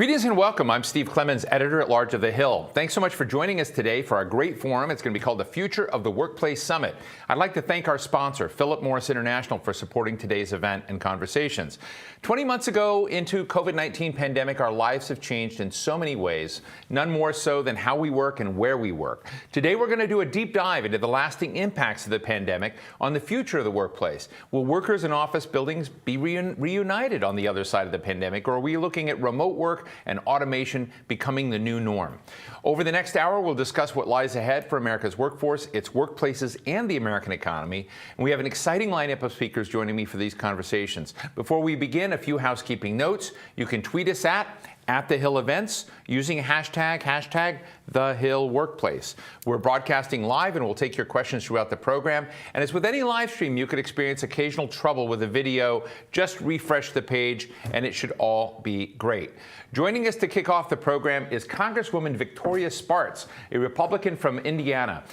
Greetings and welcome. I'm Steve Clemens, editor-at-large of The Hill. Thanks so much for joining us today for our great forum. It's going to be called the Future of the Workplace Summit. I'd like to thank our sponsor, Philip Morris International, for supporting today's event and conversations. 20 months ago into COVID-19 pandemic, our lives have changed in so many ways, none more so than how we work and where we work. Today, we're going to do a deep dive into the lasting impacts of the pandemic on the future of the workplace. Will workers in office buildings be reunited on the other side of the pandemic, or are we looking at remote work and automation becoming the new norm? Over the next hour, we'll discuss what lies ahead for America's workforce, its workplaces, and the American economy. And we have an exciting lineup of speakers joining me for these conversations. Before we begin, a few housekeeping notes. You can tweet us at The Hill Events using hashtag The Hill Workplace. We're broadcasting live and we'll take your questions throughout the program. And as with any live stream, you could experience occasional trouble with the video. Just refresh the page and it should all be great. Joining us to kick off the program is Congresswoman Victoria Sparts, a Republican from Indiana.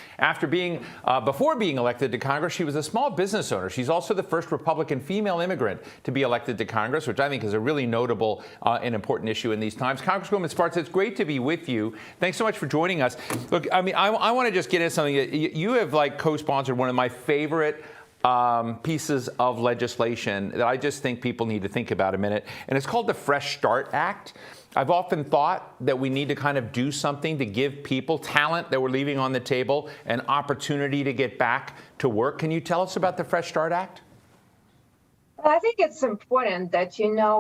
Before being elected to Congress, she was a small business owner. She's also the first Republican female immigrant to be elected to Congress, which I think is a really notable and important issue in these times. Congresswoman Sparts, it's great to be with you. Thanks so much for joining us. Look, I mean, I want to just get into something. You have co-sponsored one of my favorite pieces of legislation that I just think people need to think about a minute, and it's called the Fresh Start Act. I've often thought that we need to kind of do something to give people talent that we're leaving on the table an opportunity to get back to work. Can you tell us about the Fresh Start Act? I think it's important that,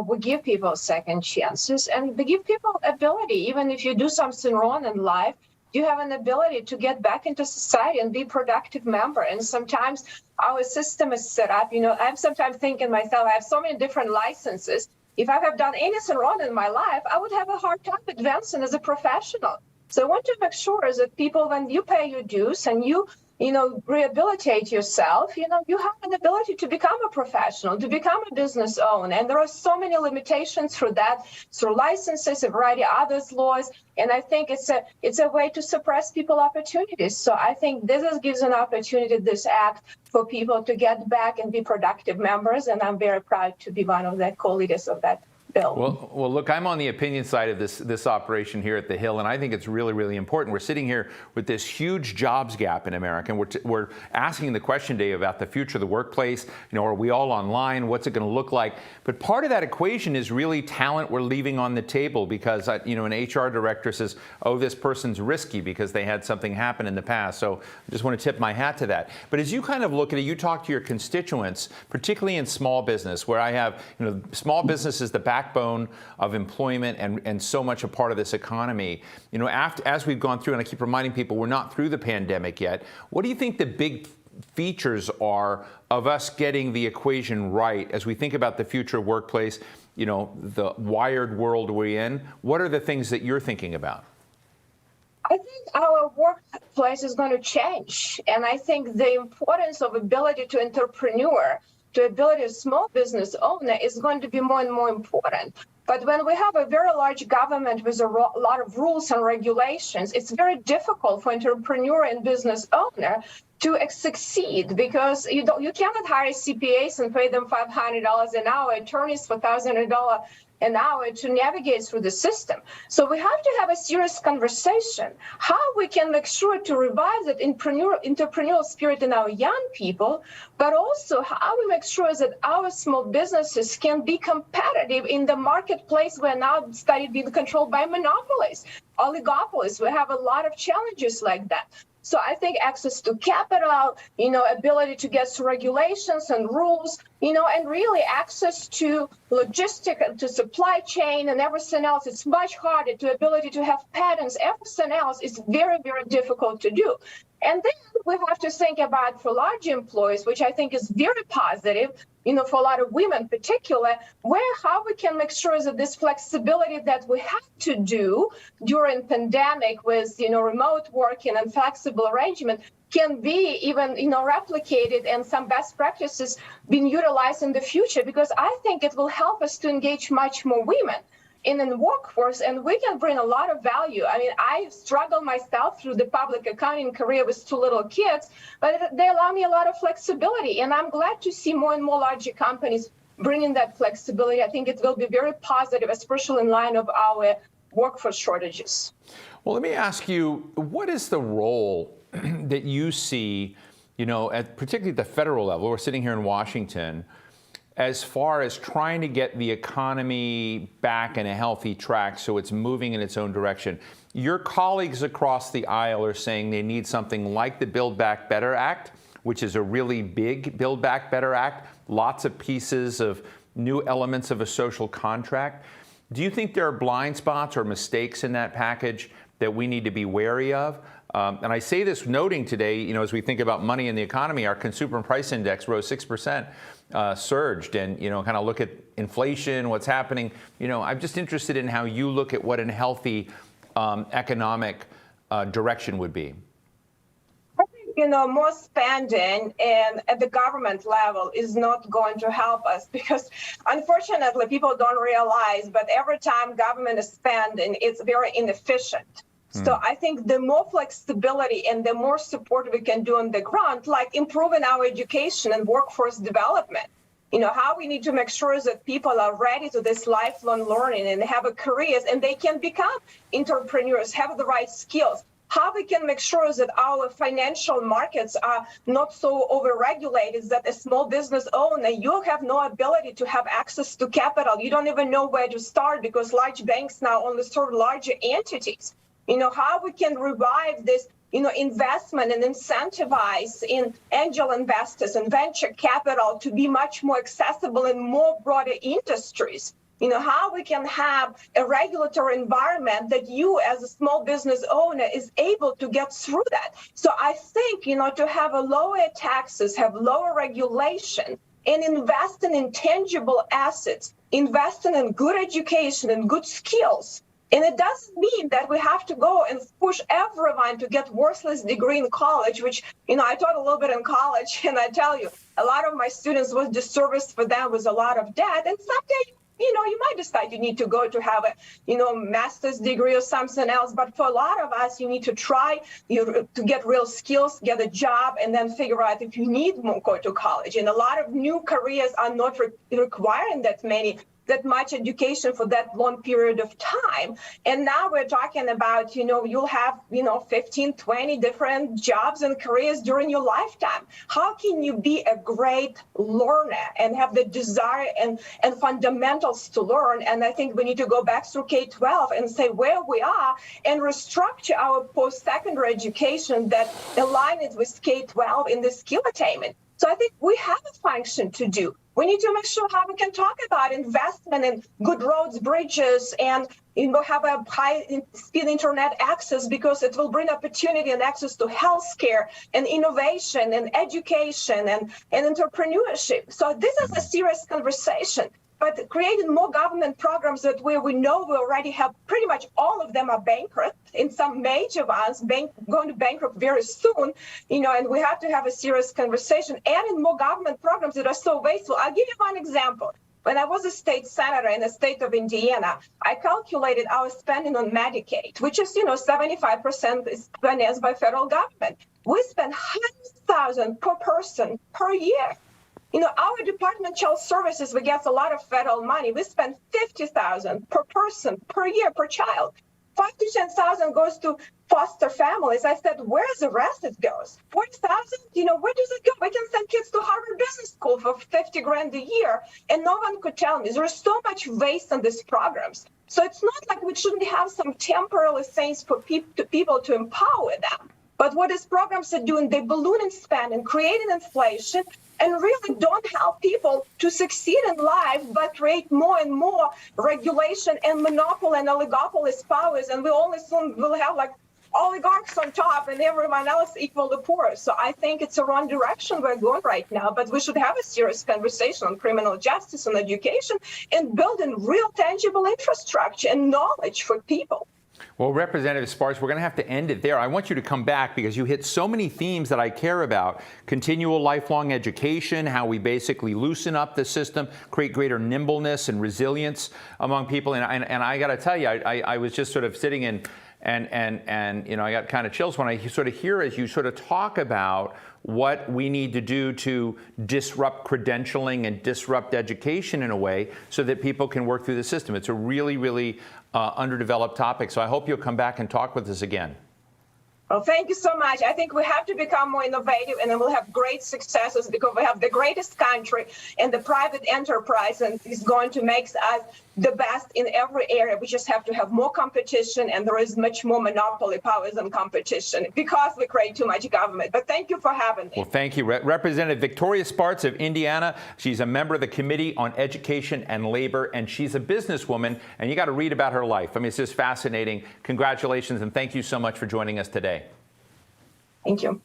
we give people second chances and we give people ability. Even if you do something wrong in life, you have an ability to get back into society and be a productive member. And sometimes our system is set up, I'm sometimes thinking myself, I have so many different licenses. If I have done anything wrong in my life, I would have a hard time advancing as a professional. So I want to make sure that people, when you pay your dues and you rehabilitate yourself, you have an ability to become a professional, to become a business owner. And there are so many limitations for that, through licenses, a variety of other laws. And I think it's a way to suppress people opportunities. So I think this gives an opportunity, this act, for people to get back and be productive members. And I'm very proud to be one of the co-leaders of that bill. Well, look, I'm on the opinion side of this operation here at The Hill, and I think it's really, really important. We're sitting here with this huge jobs gap in America, and we're asking the question today about the future of the workplace. Are we all online? What's it going to look like? But part of that equation is really talent we're leaving on the table because, an HR director says, oh, this person's risky because they had something happen in the past. So I just want to tip my hat to that. But as you kind of look at it, you talk to your constituents, particularly in small business, where I have, small business is the backbone of employment and so much a part of this economy. As we've gone through, and I keep reminding people, we're not through the pandemic yet. What do you think the big features are of us getting the equation right as we think about the future workplace, the wired world we're in? What are the things that you're thinking about? I think our workplace is going to change. And I think the importance of ability to entrepreneur, to ability of small business owner is going to be more and more important. But when we have a very large government with a lot of rules and regulations, it's very difficult for entrepreneur and business owner to succeed because you cannot hire CPAs and pay them $500 an hour, attorneys for $1,000 an hour to navigate through the system. So we have to have a serious conversation how we can make sure to revive that entrepreneurial spirit in our young people, but also how we make sure that our small businesses can be competitive in the marketplace where now started being controlled by monopolies, oligopolies. We have a lot of challenges like that. So I think access to capital, ability to get through regulations and rules, and really access to logistic, to supply chain and everything else, it's much harder. To ability to have patents, everything else is very, very difficult to do. And then we have to think about for large employees, which I think is very positive, for a lot of women in particular, how we can make sure that this flexibility that we have to do during pandemic with, remote working and flexible arrangement can be even, replicated and some best practices being utilized in the future, because I think it will help us to engage much more women in the workforce, and we can bring a lot of value. I mean, I struggled myself through the public accounting career with 2 little kids, but they allow me a lot of flexibility, and I'm glad to see more and more larger companies bringing that flexibility, I think it will be very positive, especially in line of our workforce shortages. Well, let me ask you, what is the role that you see, particularly at the federal level? We're sitting here in Washington, as far as trying to get the economy back in a healthy track so it's moving in its own direction. Your colleagues across the aisle are saying they need something like the Build Back Better Act, which is a really big Build Back Better Act, lots of pieces of new elements of a social contract. Do you think there are blind spots or mistakes in that package that we need to be wary of? And I say this noting today, as we think about money in the economy, our consumer price index rose 6%, surged, and, kind of look at inflation, what's happening. I'm just interested in how you look at what a healthy economic direction would be. I think, more spending and at the government level is not going to help us because, unfortunately, people don't realize, but every time government is spending, it's very inefficient. So I think the more flexibility and the more support we can do on the ground, like improving our education and workforce development, how we need to make sure that people are ready to this lifelong learning and have a careers and they can become entrepreneurs, have the right skills. How we can make sure that our financial markets are not so overregulated that a small business owner, you have no ability to have access to capital. You don't even know where to start because large banks now only serve larger entities. How we can revive this, investment and incentivize in angel investors and venture capital to be much more accessible in more broader industries. How we can have a regulatory environment that you as a small business owner is able to get through that. So I think, to have a lower taxes, have lower regulation, and invest in intangible assets, investing in good education and good skills. And it doesn't mean that we have to go and push everyone to get worthless degree in college, which, I taught a little bit in college, and I tell you, a lot of my students was disservice for them with a lot of debt. And someday, you might decide you need to go to have a, master's degree or something else. But for a lot of us, you need to try to get real skills, get a job, and then figure out if you need more, go to college. And a lot of new careers are not requiring that much education for that long period of time. And now we're talking about, you'll have, 15, 20 different jobs and careers during your lifetime. How can you be a great learner and have the desire and fundamentals to learn? And I think we need to go back through K-12 and say where we are and restructure our post-secondary education that align it with K-12 in the skill attainment. So I think we have a function to do. We need to make sure how we can talk about investment in good roads, bridges, and have a high-speed internet access because it will bring opportunity and access to healthcare and innovation and education and entrepreneurship. So this is a serious conversation. But creating more government programs that where we know we already have pretty much all of them are bankrupt, in some major ones going to bankrupt very soon, and we have to have a serious conversation. Adding more government programs that are so wasteful. I'll give you one example. When I was a state senator in the state of Indiana, I calculated our spending on Medicaid, which is, 75% is financed by federal government. We spend $100,000 per person per year. Our Department of Child Services, we get a lot of federal money. We spend $50,000 per person per year per child. 5,000 to 10,000 goes to foster families. I said, where's the rest it goes? 40,000? Where does it go? We can send kids to Harvard Business School for $50,000 a year, and no one could tell me. There's so much waste on these programs. So it's not like we shouldn't have some temporary things for people to empower them. But what these programs are doing, they balloon and spend and creating inflation and really don't help people to succeed in life, but create more and more regulation and monopoly and oligopolist powers. And we only soon will have oligarchs on top and everyone else equal to poor. So I think it's the wrong direction we're going right now. But we should have a serious conversation on criminal justice and education and building real tangible infrastructure and knowledge for people. Well, Representative Sparts, we're going to have to end it there. I want you to come back because you hit so many themes that I care about. Continual lifelong education, how we basically loosen up the system, create greater nimbleness and resilience among people. And I got to tell you, I was just sort of sitting and And I got kind of chills when I sort of hear as you sort of talk about what we need to do to disrupt credentialing and disrupt education in a way so that people can work through the system. It's a really, really underdeveloped topic. So I hope you'll come back and talk with us again. Well, thank you so much. I think we have to become more innovative, and then we'll have great successes because we have the greatest country and the private enterprise, and is going to make us the best in every area. We just have to have more competition, and there is much more monopoly powers than competition because we create too much government. But thank you for having me. Well, thank you. Representative Victoria Sparts of Indiana. She's a member of the Committee on Education and Labor, and she's a businesswoman, and you got to read about her life. I mean, it's just fascinating. Congratulations, and thank you so much for joining us today. Thank you.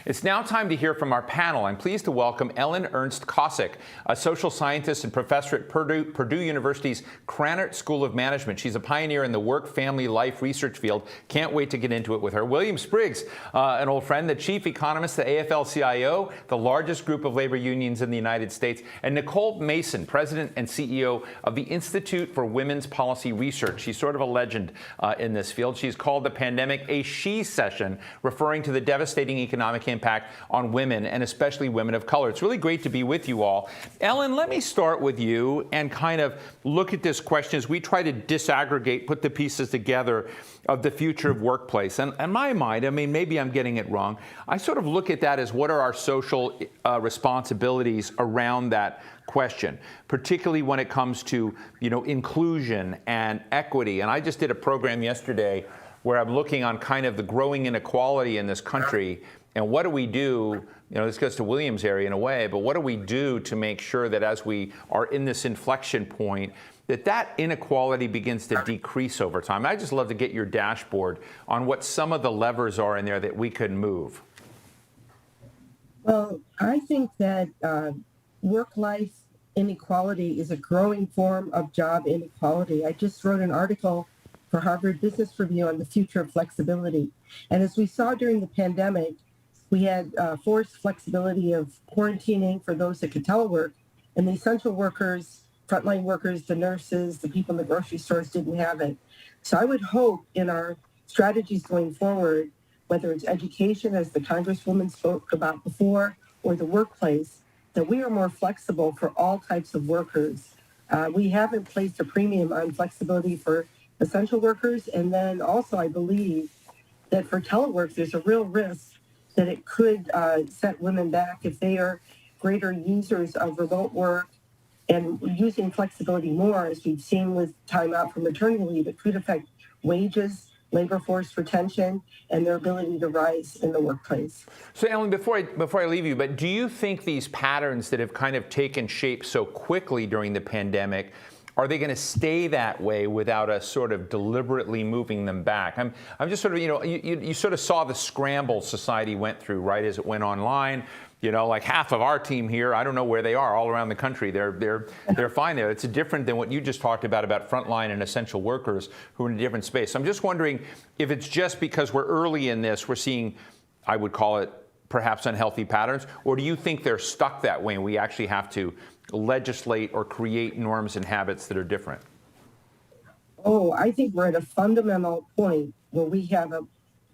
It's now time to hear from our panel. I'm pleased to welcome Ernst Kossik, a social scientist and professor at Purdue University's Krannert School of Management. She's a pioneer in the work, family, life research field. Can't wait to get into it with her. William Spriggs, an old friend, the chief economist, the AFL-CIO, the largest group of labor unions in the United States, and Nicole Mason, president and CEO of the Institute for Women's Policy Research. She's sort of a legend in this field. She's called the pandemic a she session, referring to the devastating economic impact on women, and especially women of color. It's really great to be with you all. Ellen, let me start with you and kind of look at this question as we try to disaggregate, put the pieces together of the future of workplace. And in my mind, I mean, maybe I'm getting it wrong, I sort of look at that as what are our social responsibilities around that question, particularly when it comes to, inclusion and equity. And I just did a program yesterday where I'm looking on kind of the growing inequality in this country. And what do we do, this goes to William's area in a way, but what do we do to make sure that as we are in this inflection point, that inequality begins to decrease over time? I'd just love to get your dashboard on what some of the levers are in there that we could move. Well, I think that work-life inequality is a growing form of job inequality. I just wrote an article for Harvard Business Review on the future of flexibility. And as we saw during the pandemic, we had forced flexibility of quarantining for those that could telework, and the essential workers, frontline workers, the nurses, the people in the grocery stores didn't have it. So I would hope in our strategies going forward, whether it's education, as the Congresswoman spoke about before, or the workplace, that we are more flexible for all types of workers. We haven't placed a premium on flexibility for essential workers. And then also, I believe that for telework, there's a real risk that it could set women back if they are greater users of remote work and using flexibility more, as we've seen with time out for maternity leave. It could affect wages, labor force retention, and their ability to rise in the workplace. So, Ellen, before I leave you, but do you think these patterns that have kind of taken shape so quickly during the pandemic, are they going to stay that way without us sort of deliberately moving them back? I'm just sort of, you sort of saw the scramble society went through, right, as it went online. Like half of our team here, I don't know where they are all around the country. They're fine there. It's different than what you just talked about frontline and essential workers who are in a different space. So I'm just wondering if it's just because we're early in this, we're seeing, I would call it perhaps unhealthy patterns, or do you think they're stuck that way and we actually have to legislate or create norms and habits that are different? Oh, I think we're at a fundamental point where we have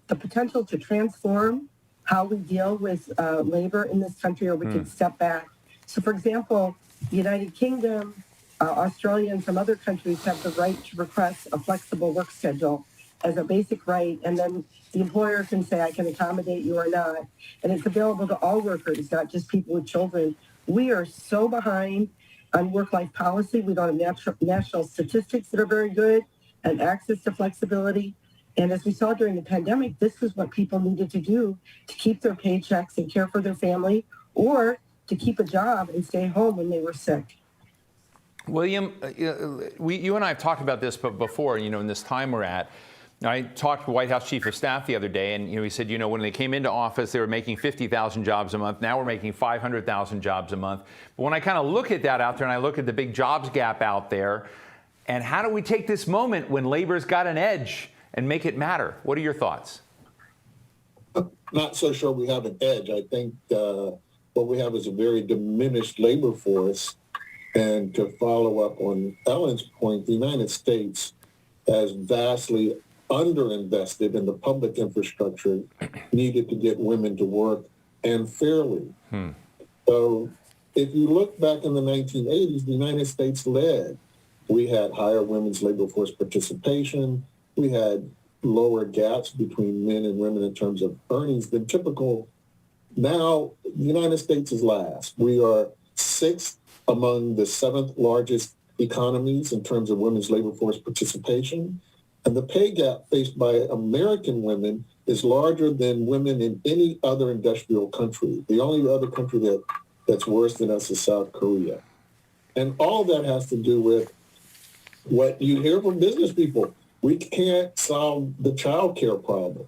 the potential to transform how we deal with labor in this country, or we can step back. So, for example, the United Kingdom, Australia, and some other countries have the right to request a flexible work schedule as a basic right, and then the employer can say, I can accommodate you or not. And it's available to all workers, not just people with children. We are so behind on work-life policy. We don't have national statistics that are very good and access to flexibility. And as we saw during the pandemic, this was what people needed to do to keep their paychecks and care for their family, or to keep a job and stay home when they were sick. William, you and I have talked about this before, in this time we're at. I talked to the White House Chief of Staff the other day, and he said, when they came into office, they were making 50,000 jobs a month. Now we're making 500,000 jobs a month. But when I kind of look at that out there, and I look at the big jobs gap out there, and how do we take this moment when labor's got an edge and make it matter? What are your thoughts? Not so sure we have an edge. I think what we have is a very diminished labor force. And to follow up on Ellen's point, the United States has vastly underinvested in the public infrastructure needed to get women to work and fairly. So if you look back in the 1980s, the United States led. We had higher women's labor force participation. We had lower gaps between men and women in terms of earnings than typical. Now, the United States is last. We are sixth among the seventh largest economies in terms of women's labor force participation. And the pay gap faced by American women is larger than women in any other industrial country. The only other country that's worse than us is South Korea. And all that has to do with what you hear from business people. We can't solve the child care problem.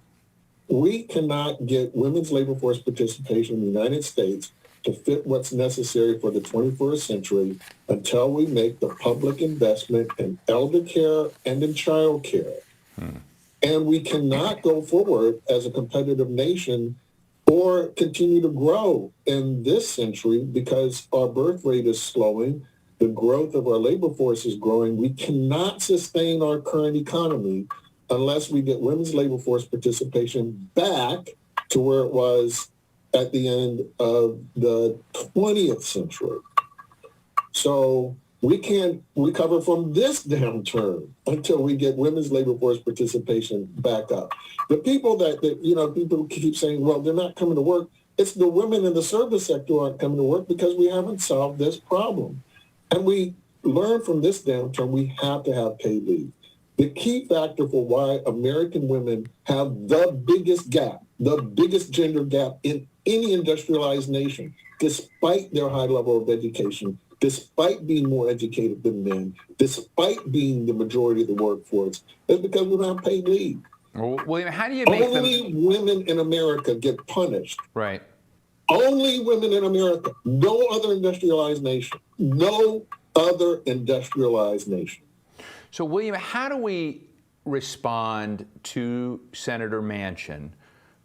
We cannot get women's labor force participation in the United States to fit what's necessary for the 21st century until we make the public investment in elder care and in child care. And we cannot go forward as a competitive nation or continue to grow in this century because our birth rate is slowing. The growth of our labor force is growing. We cannot sustain our current economy unless we get women's labor force participation back to where it was at the end of the 20th century. So we can't recover from this downturn until we get women's labor force participation back up. The people people keep saying, well, they're not coming to work. It's the women in the service sector aren't coming to work because we haven't solved this problem. And we learn from this downturn, we have to have paid leave. The key factor for why American women have the biggest gap, the biggest gender gap in any industrialized nation, despite their high level of education, despite being more educated than men, despite being the majority of the workforce, is because we don't have paid leave. Well, William, how do you make Only women in America get punished. Right. Only women in America. No other industrialized nation. No other industrialized nation. So, William, how do we respond to Senator Manchin,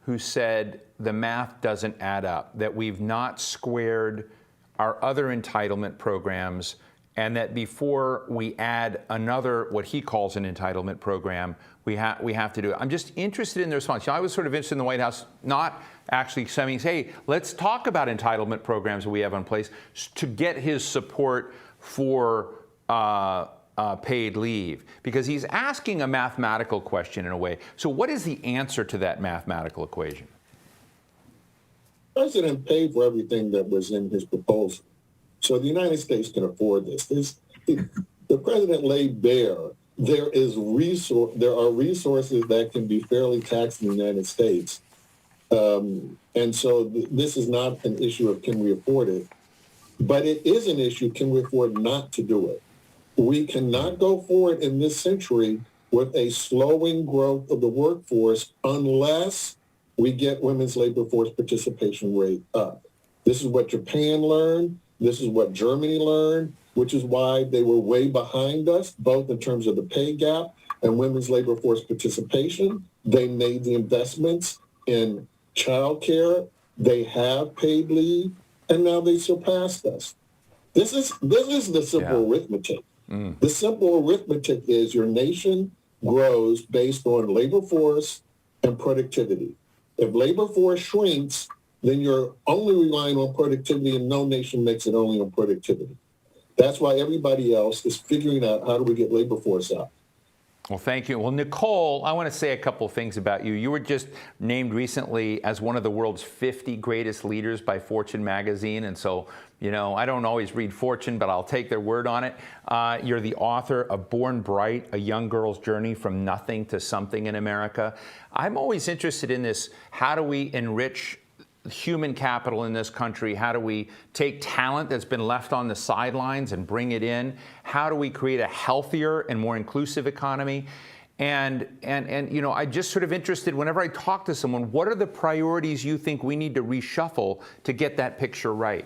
who said the math doesn't add up, that we've not squared our other entitlement programs, and that before we add another, what he calls an entitlement program, we have to do it? I'm just interested in the response. I was sort of interested in the White House not actually saying, hey, let's talk about entitlement programs that we have in place to get his support for paid leave, because he's asking a mathematical question in a way. So what is the answer to that mathematical equation? The president paid for everything that was in his proposal. So the United States can afford this. The president laid bare there are resources that can be fairly taxed in the United States. And so this is not an issue of can we afford it, but it is an issue, can we afford not to do it? We cannot go forward in this century with a slowing growth of the workforce unless we get women's labor force participation rate up. This is what Japan learned. This is what Germany learned, which is why they were way behind us, both in terms of the pay gap and women's labor force participation. They made the investments in childcare. They have paid leave, and now they surpassed us. This is the simple arithmetic. The simple arithmetic is your nation grows based on labor force and productivity. If labor force shrinks, then you're only relying on productivity, and no nation makes it only on productivity. That's why everybody else is figuring out how do we get labor force up. Well, thank you. Well, Nicole, I want to say a couple of things about you. You were just named recently as one of the world's 50 greatest leaders by Fortune magazine. And so, I don't always read Fortune, but I'll take their word on it. You're the author of Born Bright, A Young Girl's Journey from Nothing to Something in America. I'm always interested in this. How do we enrich human capital in this country? How do we take talent that's been left on the sidelines and bring it in? How do we create a healthier and more inclusive economy? And I'm just sort of interested, whenever I talk to someone, what are the priorities you think we need to reshuffle to get that picture right?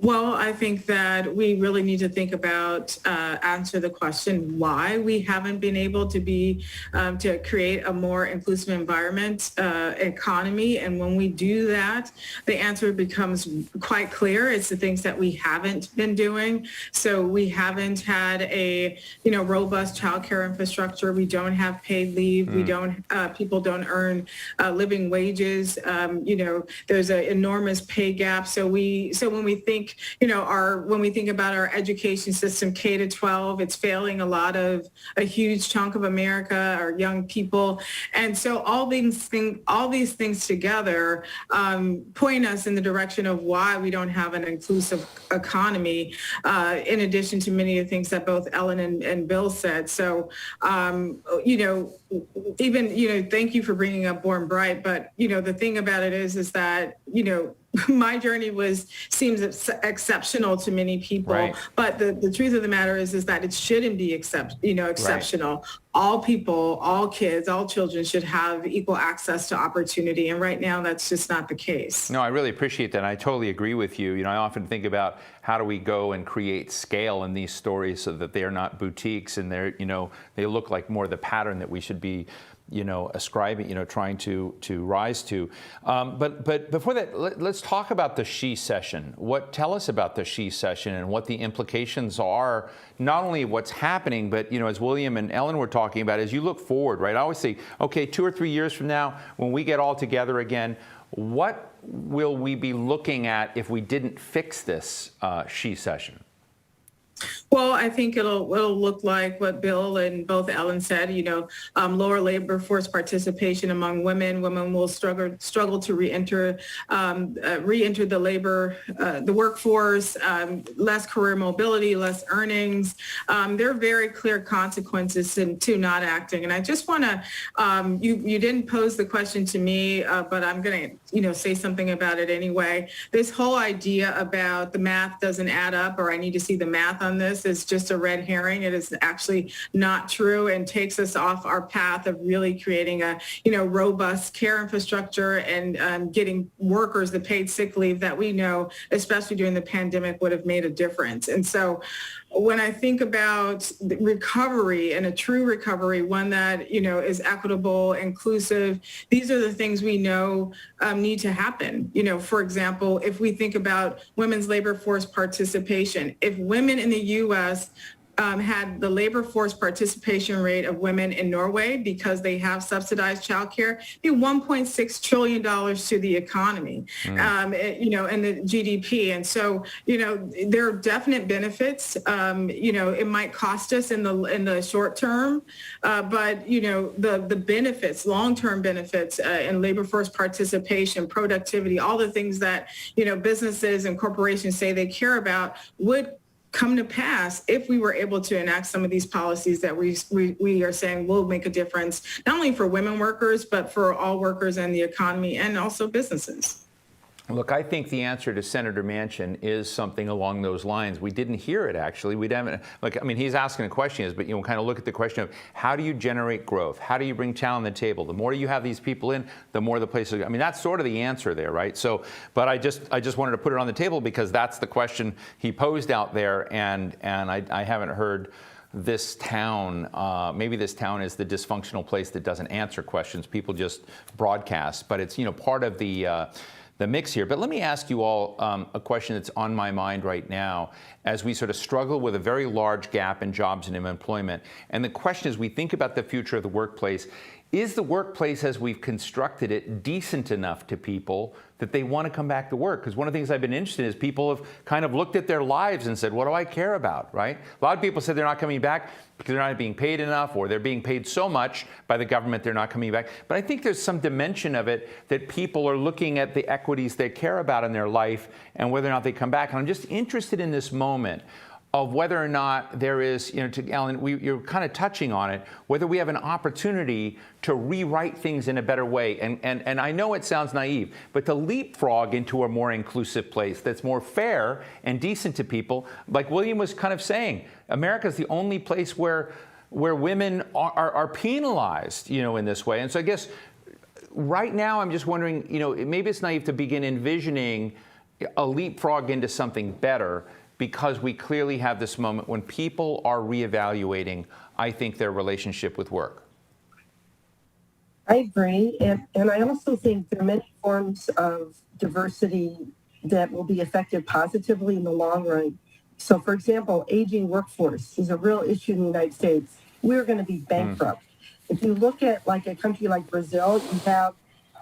Well, I think that we really need to think about, answer the question why we haven't been able to create a more inclusive environment, economy. And when we do that, the answer becomes quite clear. It's the things that we haven't been doing. So we haven't had a, robust childcare infrastructure. We don't have paid leave. We don't, people don't earn living wages. There's an enormous pay gap. So when we think when we think about our education system, K to 12, it's failing a huge chunk of America, our young people. And so all these things together point us in the direction of why we don't have an inclusive economy, in addition to many of the things that both Ellen and Bill said. So, thank you for bringing up Born Bright. But, the thing about it is that, my journey seems exceptional to many people, right. But the truth of the matter is that it shouldn't be exceptional. Right. All people, all kids, all children should have equal access to opportunity. And right now, that's just not the case. No, I really appreciate that. And I totally agree with you. I often think about how do we go and create scale in these stories so that they're not boutiques and they look like more the pattern that we should be ascribing, trying to rise to. But before that, let's talk about the She Session. Tell us about the She Session and what the implications are, not only what's happening, but, as William and Ellen were talking about, as you look forward, right? I always say, okay, 2 or 3 years from now, when we get all together again, what will we be looking at if we didn't fix this She Session? Well, I think it'll look like what Bill and both Ellen said, lower labor force participation among women. Women will struggle to re-enter the workforce, less career mobility, less earnings. There are very clear consequences to not acting. And I just want to, you didn't pose the question to me, but I'm going to, say something about it anyway. This whole idea about the math doesn't add up, or I need to see the math on this, is just a red herring. It is actually not true and takes us off our path of really creating a, robust care infrastructure and getting workers the paid sick leave that we know, especially during the pandemic, would have made a difference. And so when I think about the recovery and a true recovery, one that, is equitable, inclusive, these are the things we know need to happen. For example, if we think about women's labor force participation, if women in the U.S. Had the labor force participation rate of women in Norway, because they have subsidized childcare, be $1.6 trillion to the economy, and the GDP. And so, there are definite benefits. It might cost us in the short term, but the benefits, long-term benefits in labor force participation, productivity, all the things that businesses and corporations say they care about would come to pass if we were able to enact some of these policies that we are saying will make a difference, not only for women workers, but for all workers and the economy and also businesses. Look, I think the answer to Senator Manchin is something along those lines. We didn't hear it, actually. He's asking the question, but kind of look at the question of how do you generate growth? How do you bring talent on the table? The more you have these people in, the more the place is. That's sort of the answer there, right? So, but I just wanted to put it on the table because that's the question he posed out there, and I haven't heard this town, maybe this town is the dysfunctional place that doesn't answer questions. People just broadcast, but it's part of the mix here. But let me ask you all a question that's on my mind right now as we sort of struggle with a very large gap in jobs and in employment. And the question is, we think about the future of the workplace. Is the workplace as we've constructed it decent enough to people that they want to come back to work? Because one of the things I've been interested in is people have kind of looked at their lives and said, what do I care about, right? A lot of people said they're not coming back because they're not being paid enough, or they're being paid so much by the government they're not coming back. But I think there's some dimension of it that people are looking at the equities they care about in their life and whether or not they come back. And I'm just interested in this moment of whether or not there is, to Ellen, you're kind of touching on it, whether we have an opportunity to rewrite things in a better way. And I know it sounds naive, but to leapfrog into a more inclusive place that's more fair and decent to people, like William was kind of saying, America's the only place where women are penalized, in this way. And so I guess right now I'm just wondering, maybe it's naive to begin envisioning a leapfrog into something better because we clearly have this moment when people are reevaluating, I think, their relationship with work. I agree. And I also think there are many forms of diversity that will be affected positively in the long run. So, for example, aging workforce is a real issue in the United States. We're going to be bankrupt. If you look at like a country like Brazil, you have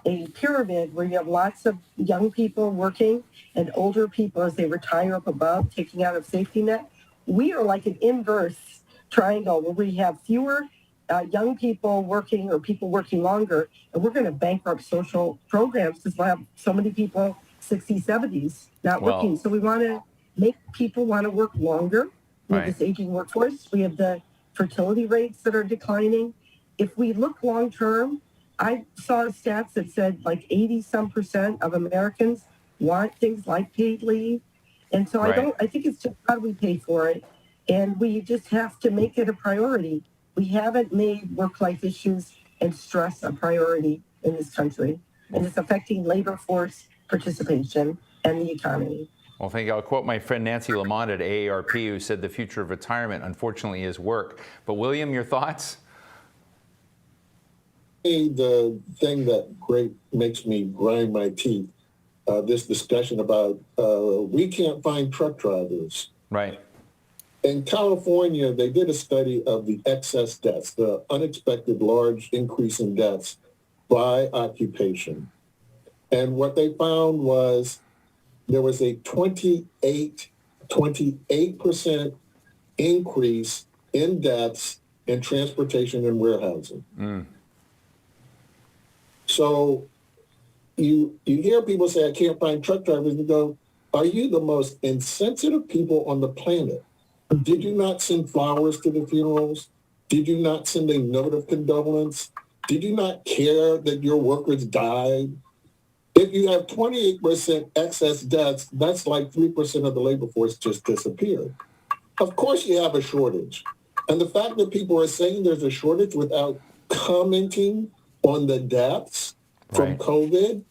a pyramid where you have lots of young people working and older people as they retire up above, taking out a safety net. We are like an inverse triangle where we have fewer young people working or people working longer, and we're going to bankrupt social programs because we'll have so many people 60s, 70s not working. So we want to make people want to work longer. We have this aging workforce. We have the fertility rates that are declining. If we look long term, I saw stats that said like 80% of Americans want things like paid leave. And so I think it's just how do we pay for it? And we just have to make it a priority. We haven't made work-life issues and stress a priority in this country. And it's affecting labor force participation and the economy. Well, thank you. I'll quote my friend Nancy Lamont at AARP, who said the future of retirement, unfortunately, is work. But William, your thoughts? The thing that makes me grind my teeth, this discussion about we can't find truck drivers. Right. In California, they did a study of the excess deaths, the unexpected large increase in deaths by occupation. And what they found was there was a 28% increase in deaths in transportation and warehousing. So you hear people say, I can't find truck drivers, and you go, are you the most insensitive people on the planet? Did you not send flowers to the funerals? Did you not send a note of condolence? Did you not care that your workers died? If you have 28% excess deaths, that's like 3% of the labor force just disappeared. Of course you have a shortage. And the fact that people are saying there's a shortage without commenting on the deaths from COVID,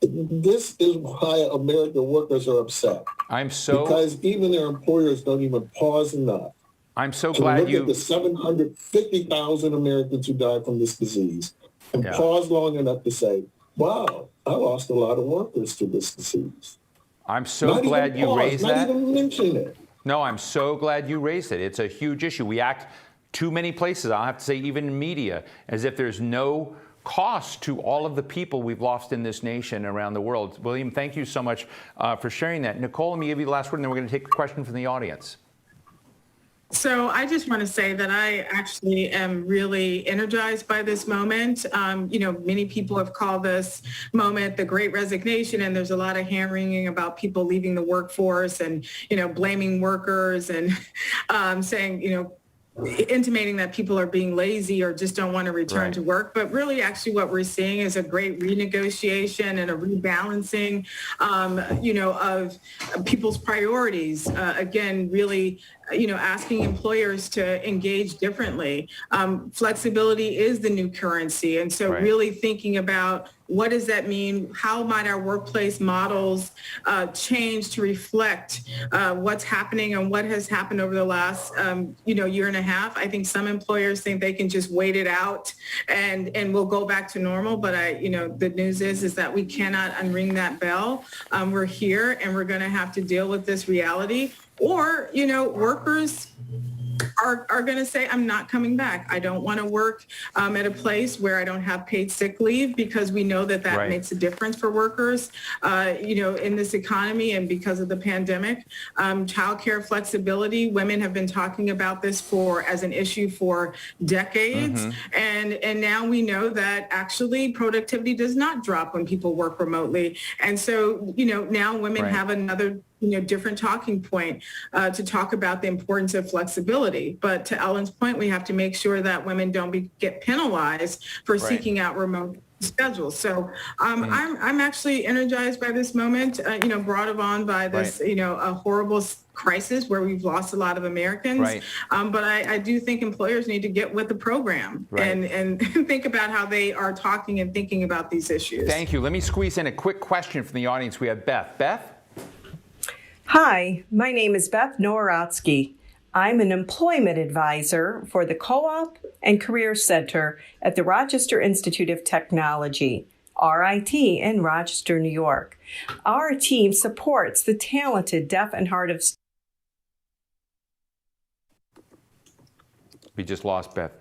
this is why American workers are upset. Because even their employers don't even pause enough. I'm so to glad look at the 750,000 Americans who died from this disease and pause long enough to say, wow, I lost a lot of workers to this disease. I'm so glad you raised that. Not even mention it. No, I'm so glad you raised it. It's a huge issue. We act too many places, I'll have to say even in media, as if there's no cost to all of the people we've lost in this nation around the world. William, thank you so much for sharing that. Nicole, let me give you the last word, and then we're going to take a question from the audience. So I just want to say that I actually am really energized by this moment. Many people have called this moment the Great Resignation, and there's a lot of hand-wringing about people leaving the workforce and, blaming workers and saying, intimating that people are being lazy or just don't want to return to work. But really, actually, what we're seeing is a great renegotiation and a rebalancing, of people's priorities. Again, really, asking employers to engage differently. Flexibility is the new currency. And so really thinking about what does that mean? How might our workplace models change to reflect what's happening and what has happened over the last, year and a half? I think some employers think they can just wait it out and we'll go back to normal. But the news is that we cannot unring that bell. We're here and we're going to have to deal with this reality. Or, workers are going to say, I'm not coming back. I don't want to work at a place where I don't have paid sick leave, because we know that makes a difference for workers, in this economy and because of the pandemic. Childcare flexibility, women have been talking about this as an issue for decades. And now we know that actually productivity does not drop when people work remotely. And so, now women have another different talking point to talk about the importance of flexibility. But to Ellen's point, we have to make sure that women don't get penalized for seeking out remote schedules. So I'm actually energized by this moment, brought on by this, a horrible crisis where we've lost a lot of Americans. But I do think employers need to get with the program and think about how they are talking and thinking about these issues. Thank you. Let me squeeze in a quick question from the audience. We have Beth. Beth? Hi, my name is Beth Noworotsky. I'm an employment advisor for the Co-op and Career Center at the Rochester Institute of Technology, RIT, in Rochester, New York. Our team supports the talented deaf and hard of We just lost Beth.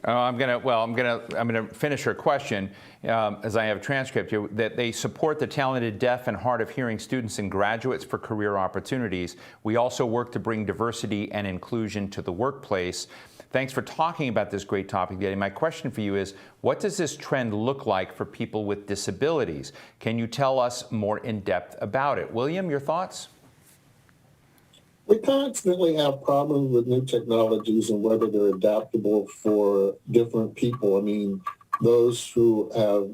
I'm gonna finish her question as I have a transcript here, that they support the talented deaf and hard of hearing students and graduates for career opportunities. We also work to bring diversity and inclusion to the workplace. Thanks for talking about this great topic today. My question for you is, what does this trend look like for people with disabilities? Can you tell us more in depth about it? William, your thoughts? We constantly have problems with new technologies and whether they're adaptable for different people. I mean, those who have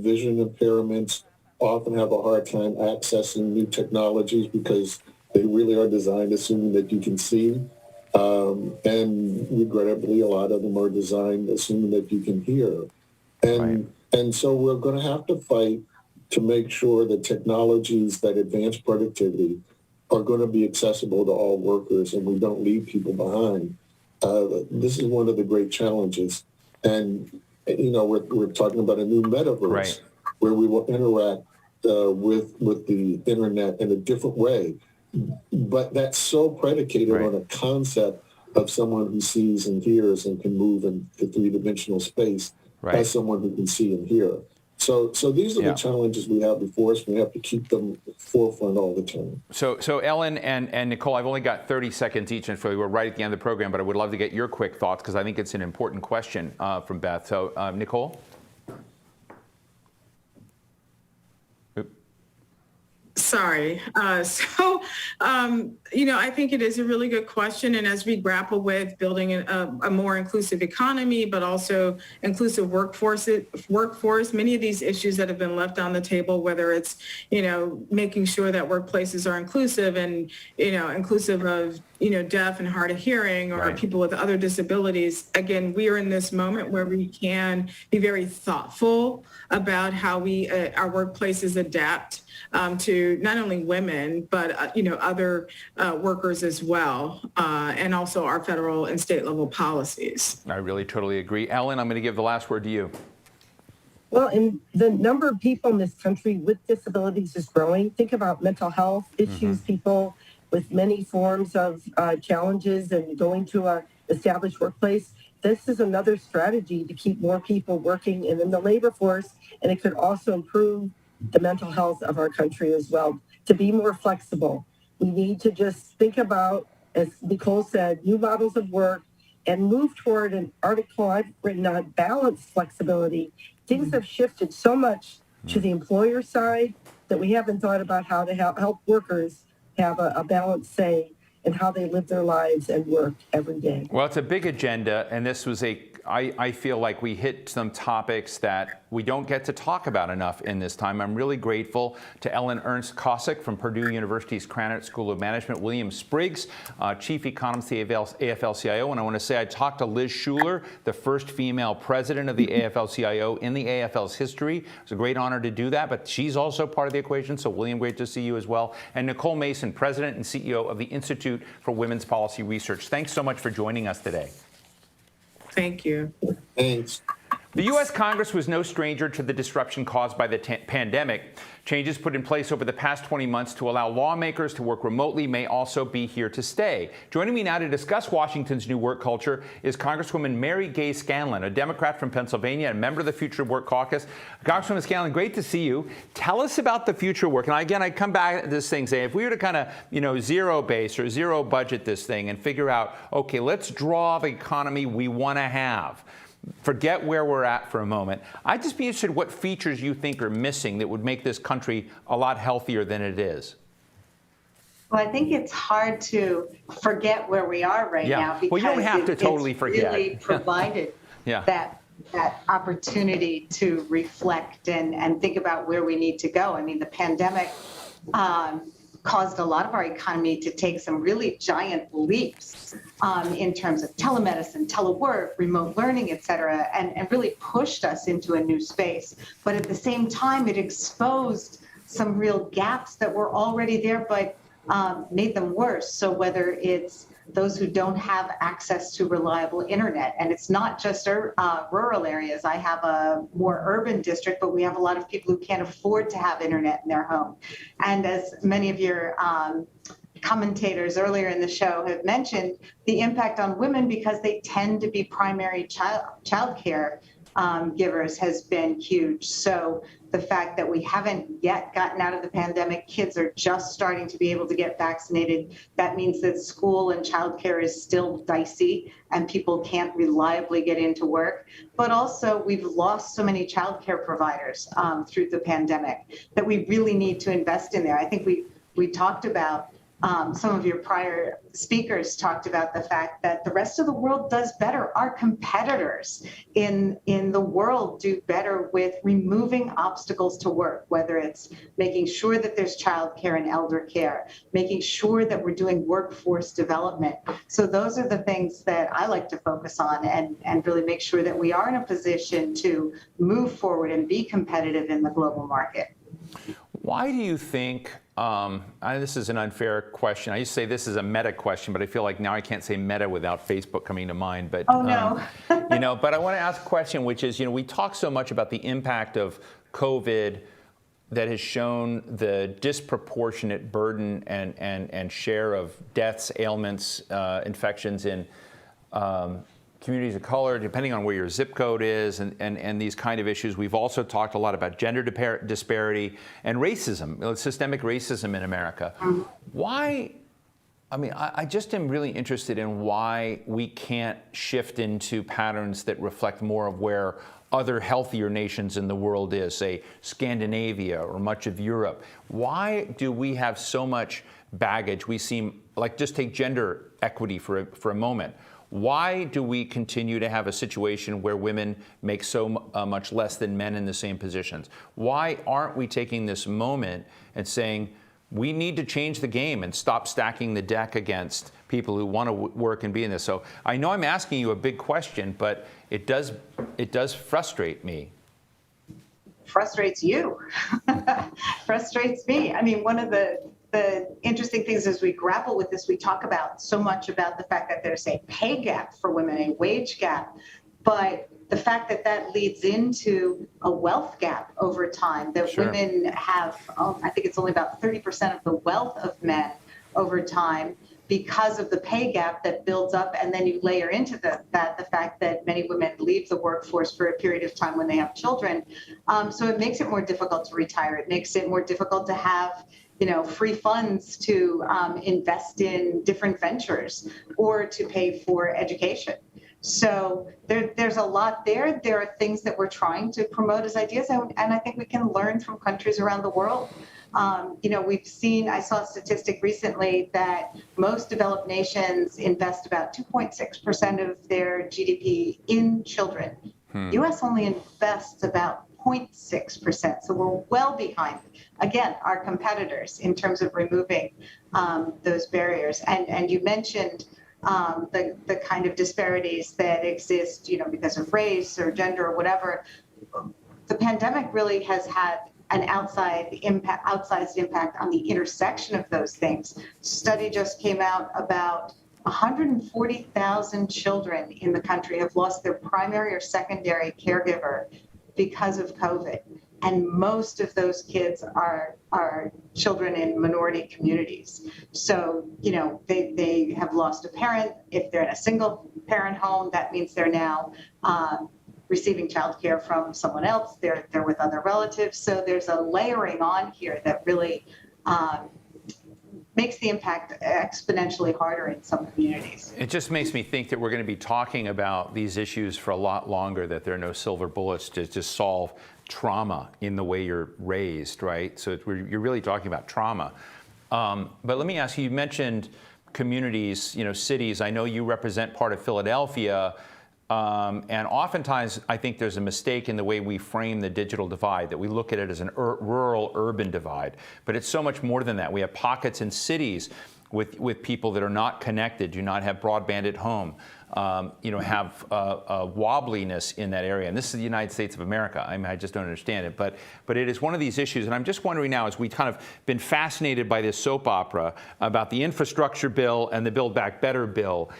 vision impairments often have a hard time accessing new technologies because they really are designed assuming that you can see. And regrettably, a lot of them are designed assuming that you can hear. And so we're going to have to fight to make sure that technologies that advance productivity are going to be accessible to all workers and we don't leave people behind. This is one of the great challenges. And, you know, we're talking about a new metaverse where we will interact with the internet in a different way. But that's so predicated on a concept of someone who sees and hears and can move in the three-dimensional space as someone who can see and hear. So these are the challenges we have before us. We have to keep them forefront all the time. So Ellen and Nicole, I've only got 30 seconds each, and we're right at the end of the program, but I would love to get your quick thoughts because I think it's an important question from Beth. So Nicole? Sorry. You know, I think it is a really good question. And as we grapple with building a more inclusive economy, but also inclusive workforce, many of these issues that have been left on the table, whether it's, you know, making sure that workplaces are inclusive and, you know, inclusive of, you know, deaf and hard of hearing or people with other disabilities. Again, we are in this moment where we can be very thoughtful about how we, our workplaces adapt to not only women, but, you know, other workers as well, and also our federal and state level policies. I really totally agree. Ellen, I'm going to give the last word to you. Well, and the number of people in this country with disabilities is growing. Think about mental health issues, people with many forms of challenges and going to an established workplace. This is another strategy to keep more people working in the labor force, and it could also improve the mental health of our country as well, to be more flexible. We need to just think about, as Nicole said, new models of work and move toward an article I've written on balanced flexibility. Things have shifted so much to the employer side that we haven't thought about how to help workers have a balanced say in how they live their lives and work every day. Well, it's a big agenda, and this was I feel like we hit some topics that we don't get to talk about enough in this time. I'm really grateful to Ernst Kossik from Purdue University's Krannert School of Management, William Spriggs, Chief Economist of the AFL-CIO, and I want to say I talked to Liz Schuler, the first female president of the AFL-CIO in the AFL's history. It was a great honor to do that, but she's also part of the equation, so William, great to see you as well. And Nicole Mason, President and CEO of the Institute for Women's Policy Research. Thanks so much for joining us today. Thank you. Thanks. The U.S. Congress was no stranger to the disruption caused by the pandemic. Changes put in place over the past 20 months to allow lawmakers to work remotely may also be here to stay. Joining me now to discuss Washington's new work culture is Congresswoman Mary Gay Scanlon, a Democrat from Pennsylvania and member of the Future Work Caucus. Congresswoman Scanlon, great to see you. Tell us about the future work. And again, I come back to this thing, say, if we were to kind of, you know, zero base or zero budget this thing and figure out, okay, let's draw the economy we want to have. Forget where we're at for a moment. I'd just be interested what features you think are missing that would make this country a lot healthier than it is. Well, I think it's hard to forget where we are right now because well, you don't have to totally forget. Really provided that opportunity to reflect and think about where we need to go. I mean, the pandemic caused a lot of our economy to take some really giant leaps in terms of telemedicine, telework, remote learning, et cetera, and really pushed us into a new space. But at the same time, it exposed some real gaps that were already there, but made them worse. So whether it's those who don't have access to reliable internet, and it's not just rural areas. I have a more urban district, but we have a lot of people who can't afford to have internet in their home. And as many of your commentators earlier in the show have mentioned, the impact on women, because they tend to be primary child care givers, has been huge. So the fact that we haven't yet gotten out of the pandemic, kids are just starting to be able to get vaccinated. That means that school and childcare is still dicey and people can't reliably get into work. But also we've lost so many childcare providers through the pandemic that we really need to invest in there. I think we talked about some of your prior speakers talked about the fact that the rest of the world does better. Our competitors in the world do better with removing obstacles to work, whether it's making sure that there's childcare and elder care, making sure that we're doing workforce development. So those are the things that I like to focus on and really make sure that we are in a position to move forward and be competitive in the global market. Why do you think, this is an unfair question. I used to say this is a meta question, but I feel like now I can't say meta without Facebook coming to mind. But, oh, no. But I want to ask a question, which is, we talk so much about the impact of COVID that has shown the disproportionate burden and share of deaths, ailments, infections in communities of color, depending on where your zip code is, and these kind of issues. We've also talked a lot about gender disparity and racism, systemic racism in America. Why? I just am really interested in why we can't shift into patterns that reflect more of where other healthier nations in the world is, say Scandinavia or much of Europe. Why do we have so much baggage? We seem like, just take gender equity for a moment. Why do we continue to have a situation where women make so much less than men in the same positions? Why aren't we taking this moment and saying, we need to change the game and stop stacking the deck against people who want to work and be in this? So I know I'm asking you a big question, but it does frustrate me. Frustrates you. Frustrates me. One of the interesting things as we grapple with this, we talk about so much about the fact that there's a pay gap for women, a wage gap, but the fact that that leads into a wealth gap over time, that Sure. women have, I think it's only about 30% of the wealth of men over time because of the pay gap that builds up. And then you layer into the fact that many women leave the workforce for a period of time when they have children. So it makes it more difficult to retire. It makes it more difficult to have free funds to invest in different ventures or to pay for education. So there's a lot there. There are things that we're trying to promote as ideas, and I think we can learn from countries around the world. We've seen, I saw a statistic recently that most developed nations invest about 2.6% of their GDP in children. U.S. only invests about 0.6%. So we're well behind, again, our competitors in terms of removing those barriers. And you mentioned the kind of disparities that exist, because of race or gender or whatever. The pandemic really has had an outsized impact on the intersection of those things. Study just came out about 140,000 children in the country have lost their primary or secondary caregiver because of COVID. And most of those kids are children in minority communities. So, they have lost a parent. If they're in a single parent home, that means they're now receiving childcare from someone else. They're with other relatives. So there's a layering on here that really makes the impact exponentially harder in some communities. It just makes me think that we're going to be talking about these issues for a lot longer, that there are no silver bullets to just solve trauma in the way you're raised, right? So you're really talking about trauma. But let me ask you, you mentioned communities, cities. I know you represent part of Philadelphia. And oftentimes, I think there's a mistake in the way we frame the digital divide, that we look at it as an rural-urban divide. But it's so much more than that. We have pockets in cities with people that are not connected, do not have broadband at home. have a wobbliness in that area. And this is the United States of America. I mean, I just don't understand it. But it is one of these issues. And I'm just wondering now, as we kind of been fascinated by this soap opera about the infrastructure bill and the Build Back Better bill,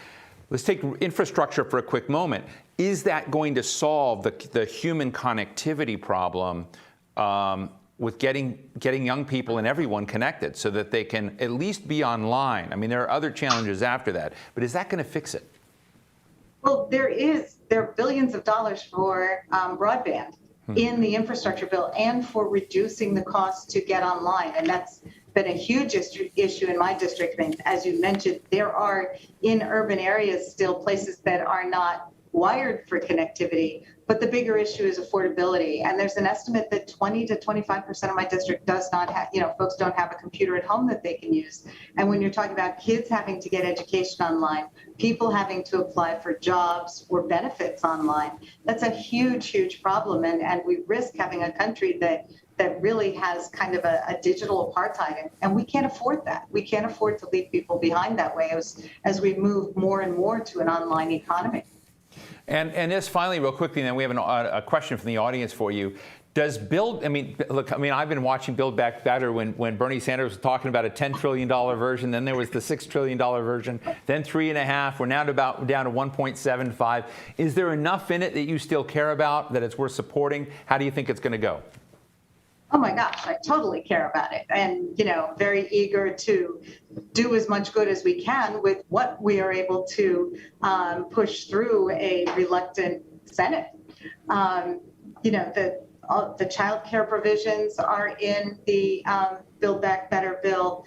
let's take infrastructure for a quick moment. Is that going to solve the human connectivity problem with getting young people and everyone connected so that they can at least be online? I mean, there are other challenges after that, but is that going to fix it? Well, there are billions of dollars for broadband in the infrastructure bill and for reducing the cost to get online. And that's been a huge issue in my district. And as you mentioned, there are in urban areas still places that are not wired for connectivity, but the bigger issue is affordability. And there's an estimate that 20 to 25% of my district does not have, folks don't have a computer at home that they can use. And when you're talking about kids having to get education online, people having to apply for jobs or benefits online, that's a huge, huge problem. And we risk having a country that really has kind of a digital apartheid, and we can't afford that. We can't afford to leave people behind that way as we move more and more to an online economy. And just finally, real quickly, then we have a question from the audience for you. Does I've been watching Build Back Better when Bernie Sanders was talking about a $10 trillion version, then there was the $6 trillion version, then 3.5, we're now down to 1.75. Is there enough in it that you still care about, that it's worth supporting? How do you think it's going to go? Oh my gosh, I totally care about it. And, very eager to do as much good as we can with what we are able to push through a reluctant Senate. The child care provisions are in the Build Back Better bill.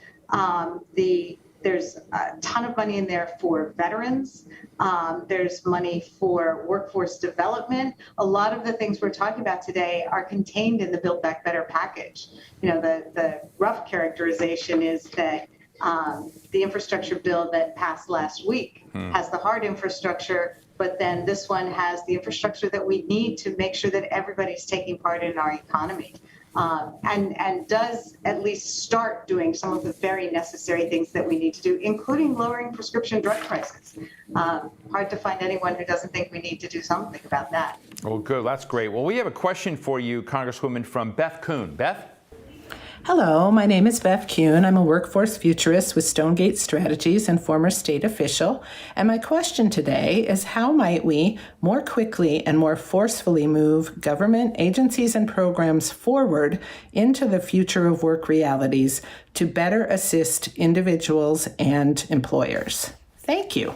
There's a ton of money in there for veterans. There's money for workforce development. A lot of the things we're talking about today are contained in the Build Back Better package. The rough characterization is that the infrastructure bill that passed last week has the hard infrastructure, but then this one has the infrastructure that we need to make sure that everybody's taking part in our economy. And does at least start doing some of the very necessary things that we need to do, including lowering prescription drug prices. Hard to find anyone who doesn't think we need to do something about that. Well, good. That's great. Well, we have a question for you, Congresswoman, from Beth Kuhn. Beth? Hello, my name is Beth Kuhn. I'm a workforce futurist with Stonegate Strategies and former state official. And my question today is, how might we more quickly and more forcefully move government agencies and programs forward into the future of work realities to better assist individuals and employers? Thank you.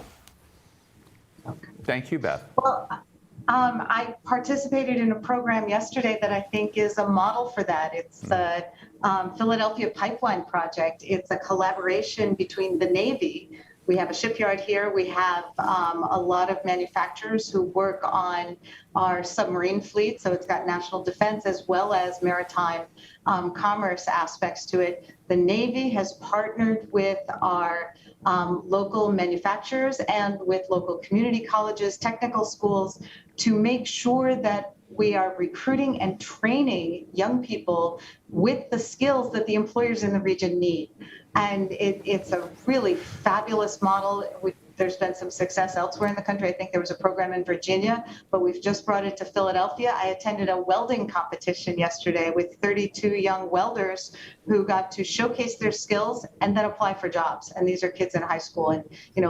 Thank you, Beth. Well, I participated in a program yesterday that I think is a model for that. It's the Philadelphia Pipeline Project. It's a collaboration between the Navy. We have a shipyard here. We have a lot of manufacturers who work on our submarine fleet. So it's got national defense as well as maritime commerce aspects to it. The Navy has partnered with our local manufacturers and with local community colleges, technical schools, to make sure that we are recruiting and training young people with the skills that the employers in the region need. And it's a really fabulous model. There's been some success elsewhere in the country. I think there was a program in Virginia, but we've just brought it to Philadelphia. I attended a welding competition yesterday with 32 young welders who got to showcase their skills and then apply for jobs. And these are kids in high school, and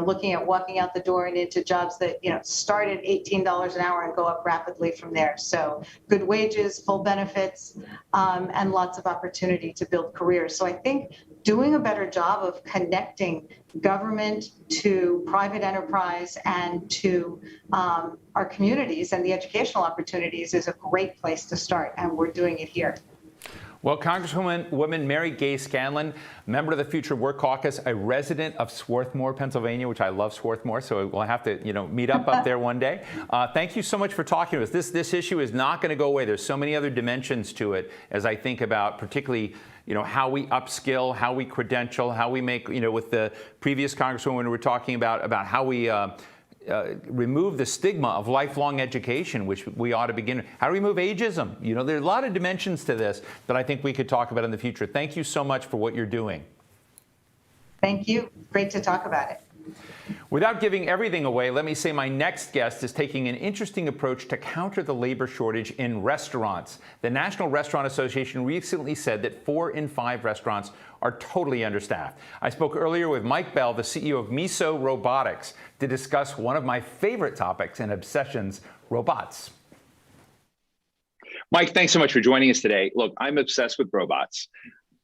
looking at walking out the door and into jobs that start at $18 an hour and go up rapidly from there. So good wages, full benefits, and lots of opportunity to build careers. So I think doing a better job of connecting government to private enterprise and to our communities and the educational opportunities is a great place to start, and we're doing it here. Well, Congresswoman Mary Gay Scanlon, member of the Future Work Caucus, a resident of Swarthmore, Pennsylvania, which I love Swarthmore, so we'll have to, meet up there one day. Thank you so much for talking to us. This issue is not going to go away. There's so many other dimensions to it as I think about particularly how we upskill, how we credential, how we make, with the previous Congresswoman we were talking about how we remove the stigma of lifelong education, which we ought to begin. How do we remove ageism? There's a lot of dimensions to this that I think we could talk about in the future. Thank you so much for what you're doing. Thank you. Great to talk about it. Without giving everything away, let me say my next guest is taking an interesting approach to counter the labor shortage in restaurants. The National Restaurant Association recently said that 4 in 5 restaurants are totally understaffed. I spoke earlier with Mike Bell, the CEO of Miso Robotics, to discuss one of my favorite topics and obsessions, robots. Mike, thanks so much for joining us today. Look, I'm obsessed with robots.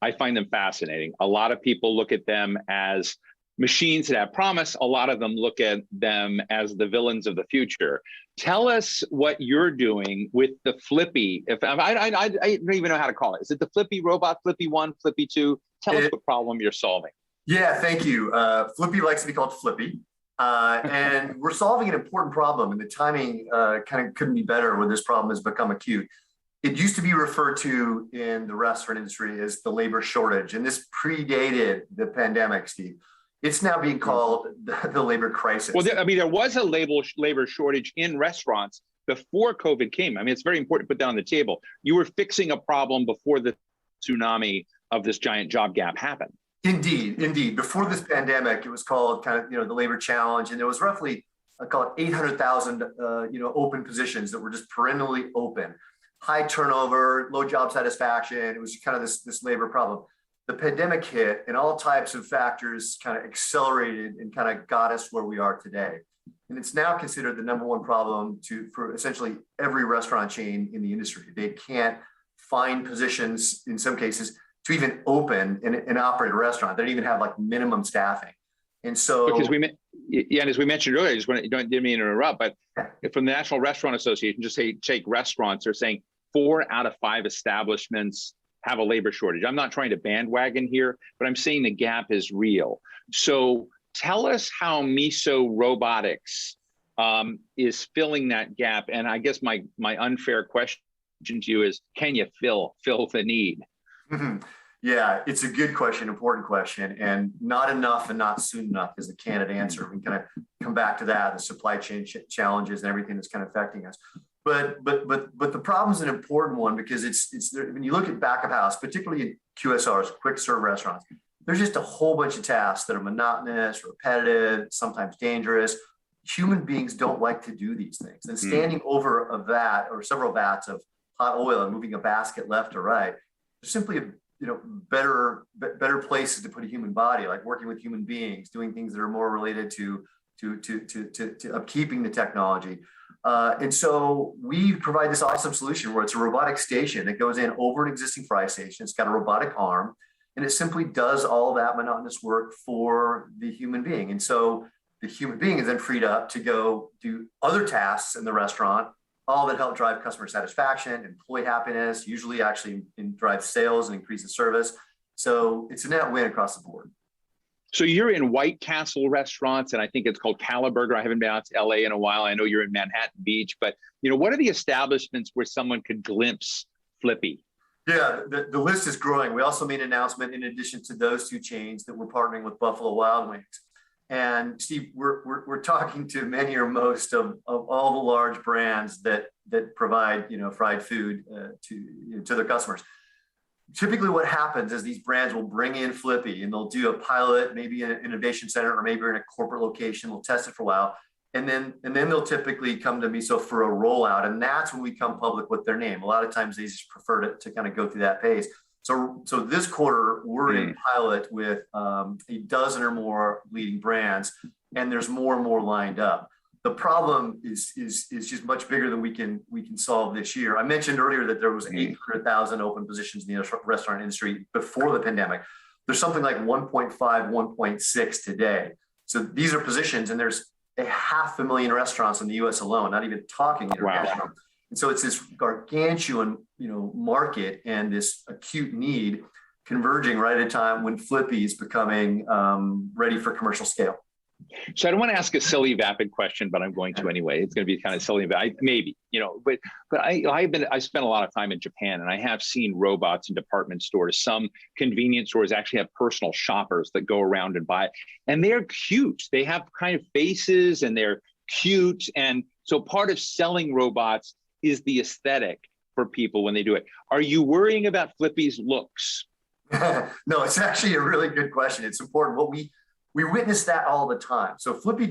I find them fascinating. A lot of people look at them as machines that have promise. A lot of them look at them as the villains of the future. Tell us what you're doing with the Flippy. If I don't even know how to call it. Is it the Flippy robot, Flippy 1, Flippy 2? Tell us what problem you're solving. Yeah, thank you. Flippy likes to be called Flippy. And we're solving an important problem, and the timing kind of couldn't be better when this problem has become acute. It used to be referred to in the restaurant industry as the labor shortage, and this predated the pandemic, Steve. It's now being called the labor crisis. Well, there was a labor shortage in restaurants before COVID came. I mean, it's very important to put that on the table. You were fixing a problem before the tsunami of this giant job gap happened. Indeed. Before this pandemic, it was called kind of, the labor challenge, and there was roughly, I call it 800,000, open positions that were just perennially open. High turnover, low job satisfaction. It was kind of this labor problem. The pandemic hit, and all types of factors kind of accelerated and kind of got us where we are today. And it's now considered the #1 problem for essentially every restaurant chain in the industry. They can't find positions in some cases to even open and operate a restaurant. They don't even have like minimum staffing. And so, because and as we mentioned earlier, didn't mean to interrupt, but from the National Restaurant Association, just take restaurants, they're saying 4 out of 5 establishments have a labor shortage. I'm not trying to bandwagon here, but I'm saying the gap is real. So tell us how Miso Robotics is filling that gap. And I guess my unfair question to you is, can you fill the need? Mm-hmm. Yeah, it's a good question, important question, and not enough and not soon enough is the candid answer. We can kind of come back to that, the supply chain challenges and everything that's kind of affecting us. But the problem is an important one because it's when you look at back of house, particularly in QSRs, quick serve restaurants, there's just a whole bunch of tasks that are monotonous, repetitive, sometimes dangerous. Human beings don't like to do these things. And standing over a vat or several vats of hot oil and moving a basket left or right, there's simply better places to put a human body, like working with human beings, doing things that are more related to upkeeping the technology. And so we provide this awesome solution where it's a robotic station that goes in over an existing fry station. It's got a robotic arm, and it simply does all that monotonous work for the human being. And so the human being is then freed up to go do other tasks in the restaurant, all that help drive customer satisfaction, employee happiness, usually actually drive sales and increase the service. So it's a net win across the board. So you're in White Castle restaurants, and I think it's called Caliburger. I haven't been out to LA in a while. I know you're in Manhattan Beach, but what are the establishments where someone could glimpse Flippy? Yeah, the list is growing. We also made an announcement in addition to those 2 chains that we're partnering with Buffalo Wild Wings. And Steve, we're talking to many or most of all the large brands that provide fried food to their customers. Typically, what happens is these brands will bring in Flippy and they'll do a pilot, maybe in an innovation center or maybe in a corporate location. They'll test it for a while, and then they'll typically come to Miso for a rollout, and that's when we come public with their name. A lot of times they just prefer to kind of go through that pace. So this quarter, we're in pilot with a dozen or more leading brands, and there's more and more lined up. The problem is just much bigger than we can solve this year. I mentioned earlier that there was 800,000 open positions in the restaurant industry before the pandemic. There's something like 1.5, 1.6 today. So these are positions, and there's 500,000 restaurants in the U.S. alone, not even talking international. Wow. And so it's this gargantuan, market and this acute need converging right at a time when Flippy is becoming ready for commercial scale. So I don't want to ask a silly, vapid question, but I'm going to anyway. It's going to be kind of silly, maybe, but I spent a lot of time in Japan, and I have seen robots in department stores. Some convenience stores actually have personal shoppers that go around and buy, and they're cute. They have kind of faces, and they're cute. And so part of selling robots is the aesthetic for people when they do it. Are you worrying about Flippy's looks? No, it's actually a really good question. It's important. we witness that all the time. So Flippy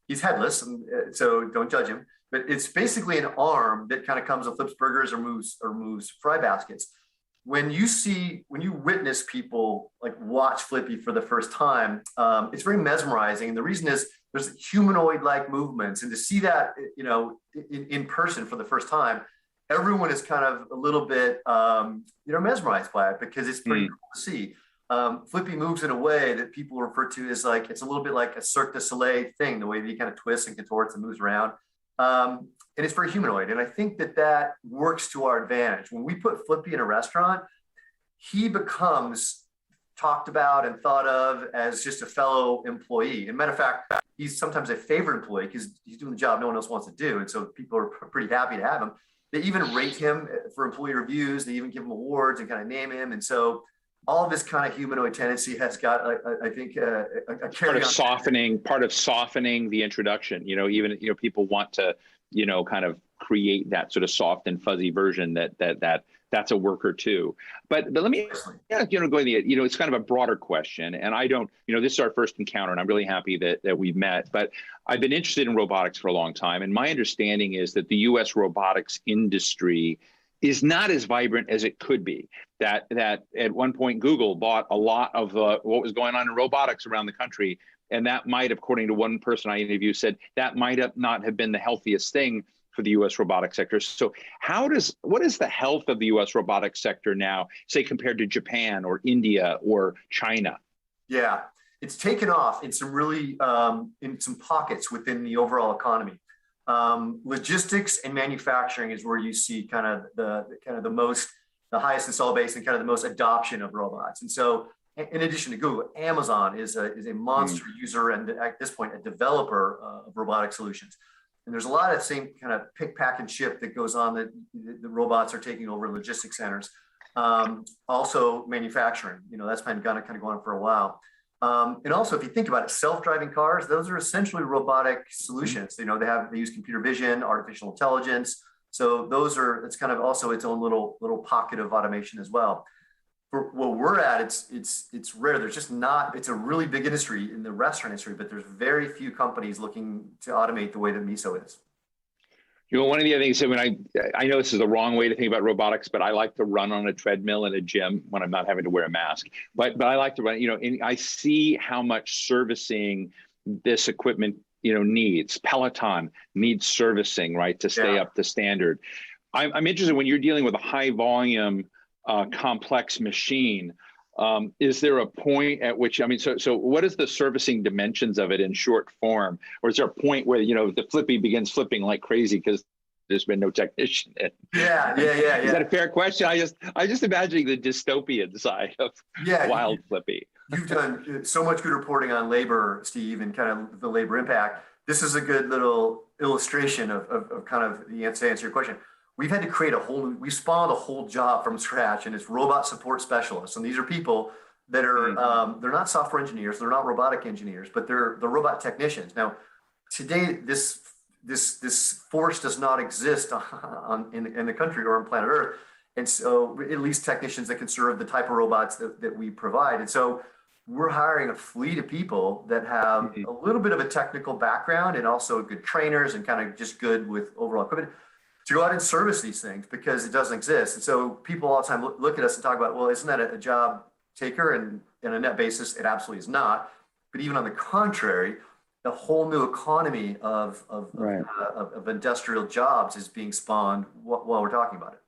he's headless, and so don't judge him, but it's basically an arm that kind of comes and flips burgers or moves fry baskets. When you witness people like watch Flippy for the first time, it's very mesmerizing. And the reason is there's humanoid-like movements, and to see that, in person for the first time, everyone is kind of a little bit, mesmerized by it because it's pretty cool to see. Flippy moves in a way that people refer to as like, it's a little bit like a Cirque du Soleil thing, the way that he kind of twists and contorts and moves around. And it's very humanoid. And I think that works to our advantage. When we put Flippy in a restaurant, he becomes talked about and thought of as just a fellow employee. And matter of fact, he's sometimes a favorite employee because he's doing the job no one else wants to do. And so people are pretty happy to have him. They even rate him for employee reviews. They even give him awards and kind of name him. And so all this kind of humanoid tendency has got, I think, a part of softening the introduction. People want to, kind of create that sort of soft and fuzzy version that's a worker too. But let me, it's kind of a broader question, and I don't, this is our first encounter, and I'm really happy that we've met. But I've been interested in robotics for a long time, and my understanding is that the U.S. robotics industry is not as vibrant as it could be. That at one point Google bought a lot of what was going on in robotics around the country, and that might, according to one person I interviewed, said that might not have been the healthiest thing for the U.S. robotics sector. So what is the health of the U.S. robotics sector now, say compared to Japan or India or China? Yeah, it's taken off in some really in some pockets within the overall economy. Logistics and manufacturing is where you see kind of the highest install base and kind of the most adoption of robots. And so, in addition to Google, Amazon is a monster user and at this point a developer of robotic solutions. And there's a lot of same kind of pick, pack, and ship that goes on that the robots are taking over logistics centers. Also manufacturing, that's been kind of going on for a while. And also, if you think about it, self-driving cars, those are essentially robotic solutions. They use computer vision, artificial intelligence. So it's kind of also its own little pocket of automation as well. For what we're at, it's rare. There's just not, it's a really big industry in the restaurant industry, but there's very few companies looking to automate the way that Miso is. One of the other things, I know this is the wrong way to think about robotics, but I like to run on a treadmill in a gym when I'm not having to wear a mask. But I like to run, and I see how much servicing this equipment, needs. Peloton needs servicing, right, to stay up to standard. I'm interested when you're dealing with a high volume, complex machine. Is there a point at which, so what is the servicing dimensions of it in short form? Or is there a point where, the Flippy begins flipping like crazy because there's been no technician in? Yeah. Is that a fair question? I just imagining the dystopian side of wild Flippy. You've done so much good reporting on labor, Steve, and kind of the labor impact. This is a good little illustration of kind of the answer to your question. We've had to create we spawned a whole job from scratch, and it's robot support specialists. And these are people that are, they're not software engineers, they're not robotic engineers, but they're robot technicians. Now, today, this force does not exist in the country or on planet Earth. And so at least technicians that can serve the type of robots that we provide. And so we're hiring a fleet of people that have a little bit of a technical background and also good trainers and kind of just good with overall equipment to go out and service these things because it doesn't exist. And so people all the time look at us and talk about, well, isn't that a job taker? And on a net basis, it absolutely is not. But even on the contrary, the whole new economy of industrial jobs is being spawned while we're talking about it.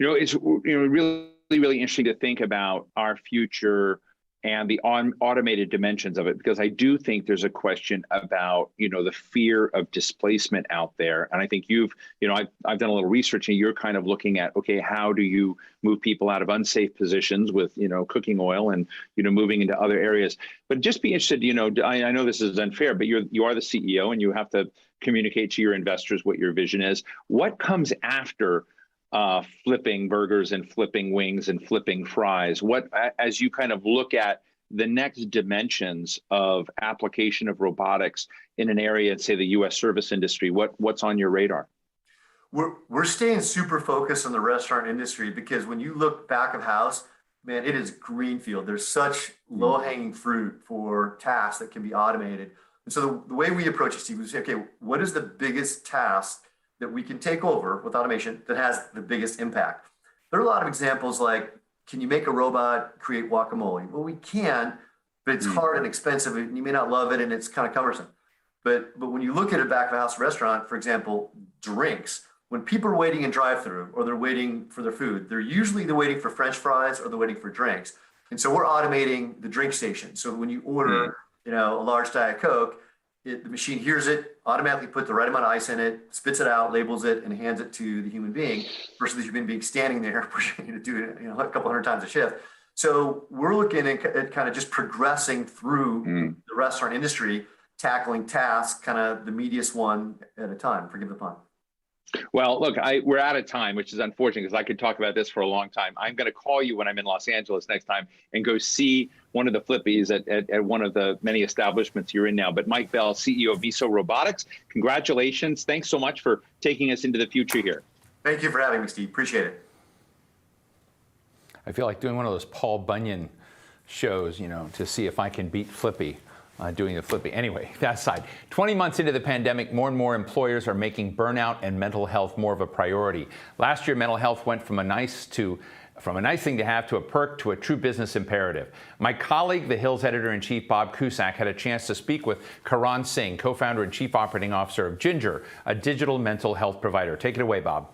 It's really, really interesting to think about our future and the automated dimensions of it, because I do think there's a question about, the fear of displacement out there. And I think I've done a little research and you're kind of looking at, okay, how do you move people out of unsafe positions with, cooking oil and, moving into other areas. But just be interested, I know this is unfair, but you are the CEO and you have to communicate to your investors what your vision is. What comes after flipping burgers and flipping wings and flipping fries? What, as you kind of look at the next dimensions of application of robotics in an area, say the U.S. service industry, what's on your radar? We're staying super focused on the restaurant industry because when you look back of house, man, it is greenfield. There's such low-hanging fruit for tasks that can be automated. And so the way we approach it, Steve, we say, okay, what is the biggest task that we can take over with automation that has the biggest impact? There are a lot of examples like, can you make a robot create guacamole? Well, we can, but it's hard and expensive, and you may not love it, and it's kind of cumbersome. But when you look at a back of a house restaurant, for example, drinks, when people are waiting in drive-through or they're waiting for their food, they're waiting for French fries or they're waiting for drinks. And so we're automating the drink station. So when you order, a large Diet Coke, the machine hears it, automatically puts the right amount of ice in it, spits it out, labels it, and hands it to the human being versus the human being standing there pushing you to do it, a couple hundred times a shift. So we're looking at kind of just progressing through the restaurant industry, tackling tasks, kind of the meatiest one at a time. Forgive the pun. Well, look, we're out of time, which is unfortunate because I could talk about this for a long time. I'm going to call you when I'm in Los Angeles next time and go see one of the flippies at one of the many establishments you're in now. But Mike Bell, CEO of Miso Robotics, congratulations. Thanks so much for taking us into the future here. Thank you for having me, Steve. Appreciate it. I feel like doing one of those Paul Bunyan shows, to see if I can beat Flippy. Doing the flipping. Anyway, that aside, 20 months into the pandemic, more and more employers are making burnout and mental health more of a priority. Last year, mental health went from a nice thing to have to a perk to a true business imperative. My colleague, The Hill's editor-in-chief, Bob Kossik, had a chance to speak with Karan Singh, co-founder and chief operating officer of Ginger, a digital mental health provider. Take it away, Bob.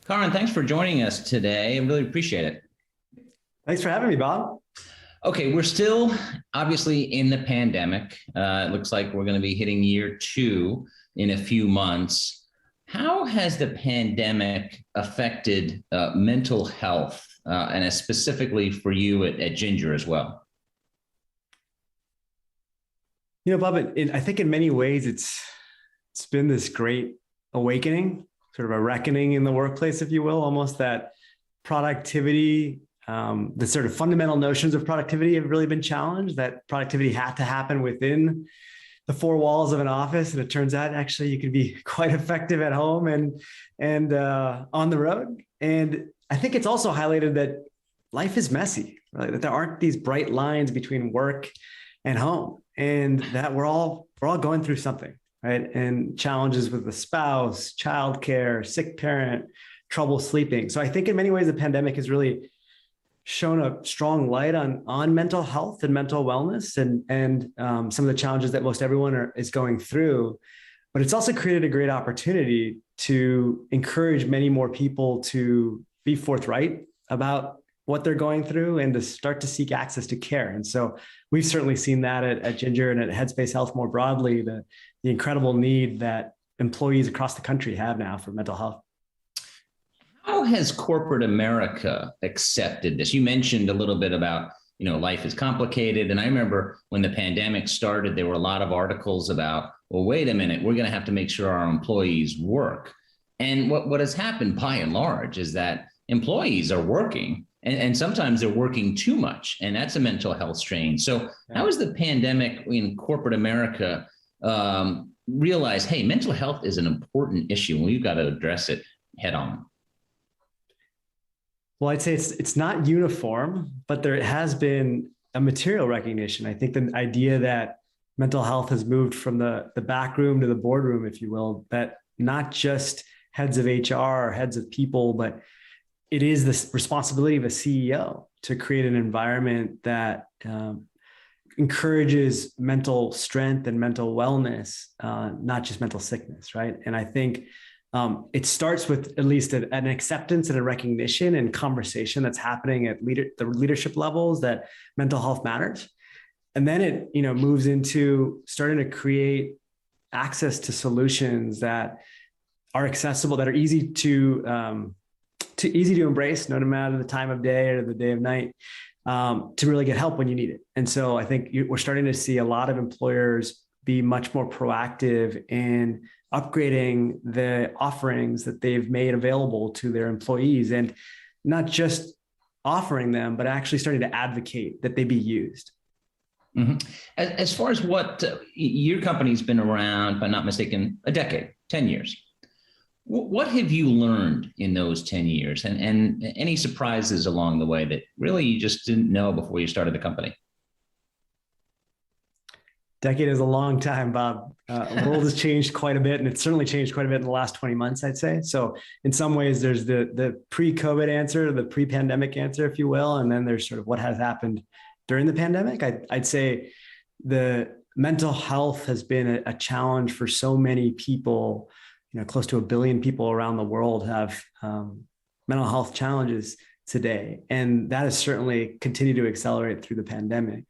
Karan, thanks for joining us today. I really appreciate it. Thanks for having me, Bob. Okay, we're still obviously in the pandemic. It looks like we're going to be hitting year 2 in a few months. How has the pandemic affected mental health, and specifically for you at Ginger as well? Bob, I think in many ways it's been this great awakening, sort of a reckoning in the workplace, if you will, almost that productivity. The sort of fundamental notions of productivity have really been challenged, that productivity had to happen within the 4 walls of an office. And it turns out actually you can be quite effective at home and on the road. And I think it's also highlighted that life is messy, right? That there aren't these bright lines between work and home, and that we're all going through something, right? And challenges with the spouse, childcare, sick parent, trouble sleeping. So I think in many ways the pandemic has really shown a strong light on mental health and mental wellness and some of the challenges that most everyone is going through. But it's also created a great opportunity to encourage many more people to be forthright about what they're going through and to start to seek access to care. And so we've certainly seen that at Ginger and at Headspace Health more broadly, the incredible need that employees across the country have now for mental health. How has corporate America accepted this? You mentioned a little bit about, life is complicated. And I remember when the pandemic started, there were a lot of articles about, well, wait a minute, we're going to have to make sure our employees work. And what has happened by and large is that employees are working and sometimes they're working too much. And that's a mental health strain. So how has the pandemic in corporate America realized, hey, mental health is an important issue and we've got to address it head on? Well, I'd say it's not uniform, but there has been a material recognition. I think the idea that mental health has moved from the back room to the boardroom, if you will, that not just heads of HR or heads of people, but it is the responsibility of a CEO to create an environment that encourages mental strength and mental wellness, not just mental sickness, right? And I think it starts with at least an acceptance and a recognition and conversation that's happening at the leadership levels that mental health matters. And then it moves into starting to create access to solutions that are accessible, that are easy to embrace, no matter the time of day or the day of night, to really get help when you need it. And so I think we're starting to see a lot of employers be much more proactive in upgrading the offerings that they've made available to their employees, and not just offering them, but actually starting to advocate that they be used. Mm-hmm. As far as what your company's been around, if I'm not mistaken, a decade, 10 years. What have you learned in those 10 years and any surprises along the way that really you just didn't know before you started the company? Decade is a long time, Bob. The world has changed quite a bit, and it's certainly changed quite a bit in the last 20 months, I'd say. So in some ways, there's the pre-COVID answer, the pre-pandemic answer, if you will, and then there's sort of what has happened during the pandemic. I'd say the mental health has been a challenge for so many people. Close to 1 billion people around the world have mental health challenges today, and that has certainly continued to accelerate through the pandemic.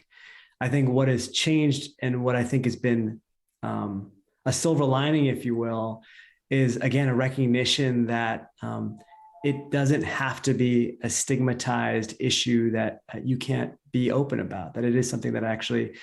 I think what has changed and what I think has been a silver lining, if you will, is again a recognition that it doesn't have to be a stigmatized issue that you can't be open about, that it is something that actually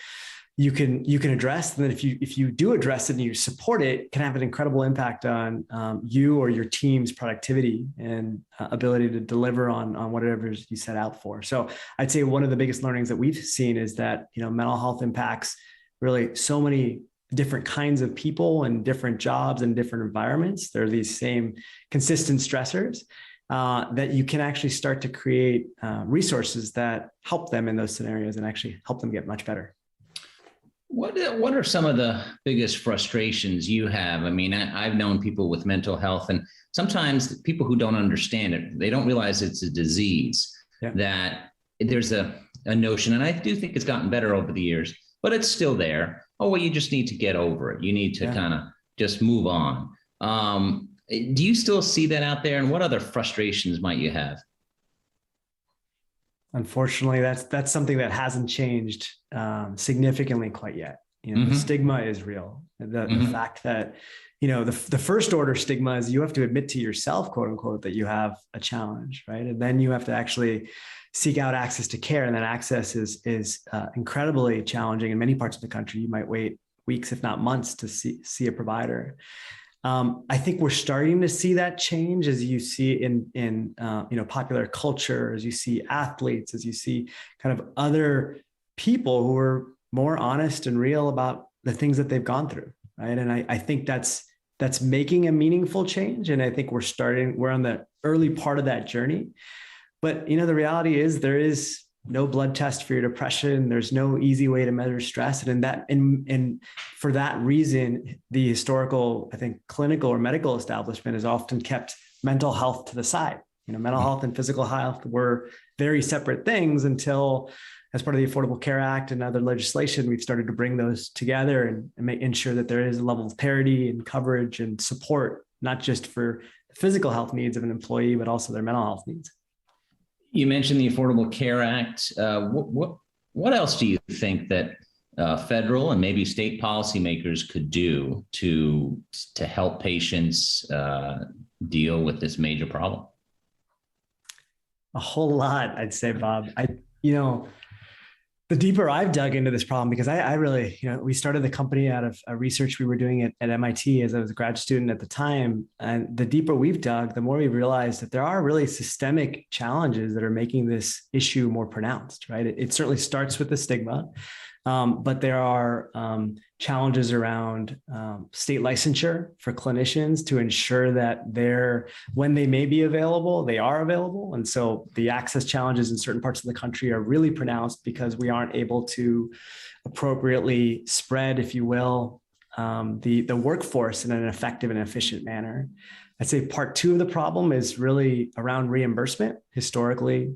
you can address, and then if you do address it and you support it, it can have an incredible impact on you or your team's productivity and ability to deliver on whatever you set out for. So I'd say one of the biggest learnings that we've seen is that mental health impacts really so many different kinds of people and different jobs and different environments. There are these same consistent stressors that you can actually start to create resources that help them in those scenarios and actually help them get much better. What are some of the biggest frustrations you have? I mean, I've known people with mental health, and sometimes people who don't understand it, they don't realize it's a disease, that there's a notion, and I do think it's gotten better over the years, but it's still there. Oh, well, you just need to get over it. You need to kind of just move on. Do you still see that out there? And what other frustrations might you have? Unfortunately, that's something that hasn't changed significantly quite yet. The stigma is real. The fact that, the first order stigma is you have to admit to yourself, quote unquote, that you have a challenge, right? And then you have to actually seek out access to care. And that access is incredibly challenging. In many parts of the country, you might wait weeks, if not months, to see a provider. I think we're starting to see that change as you see in popular culture, as you see athletes, as you see kind of other people who are more honest and real about the things that they've gone through, right? And I think that's making a meaningful change. And I think we're on the early part of that journey. But the reality is there is no blood test for your depression. There's no easy way to measure stress. And for that reason, the historical, I think, clinical or medical establishment has often kept mental health to the side. Mental health and physical health were very separate things until, as part of the Affordable Care Act and other legislation, we've started to bring those together and ensure that there is a level of parity and coverage and support, not just for the physical health needs of an employee, but also their mental health needs. You mentioned the Affordable Care Act. What else do you think that federal and maybe state policymakers could do to help patients deal with this major problem? A whole lot, I'd say, Bob. The deeper I've dug into this problem, because I really, we started the company out of research we were doing at MIT as I was a grad student at the time. And the deeper we've dug, the more we've realized that there are really systemic challenges that are making this issue more pronounced, right? It certainly starts with the stigma, but there are challenges around state licensure for clinicians to ensure that when they may be available, they are available. And so the access challenges in certain parts of the country are really pronounced because we aren't able to appropriately spread, if you will, the workforce in an effective and efficient manner. I'd say part two of the problem is really around reimbursement. Historically,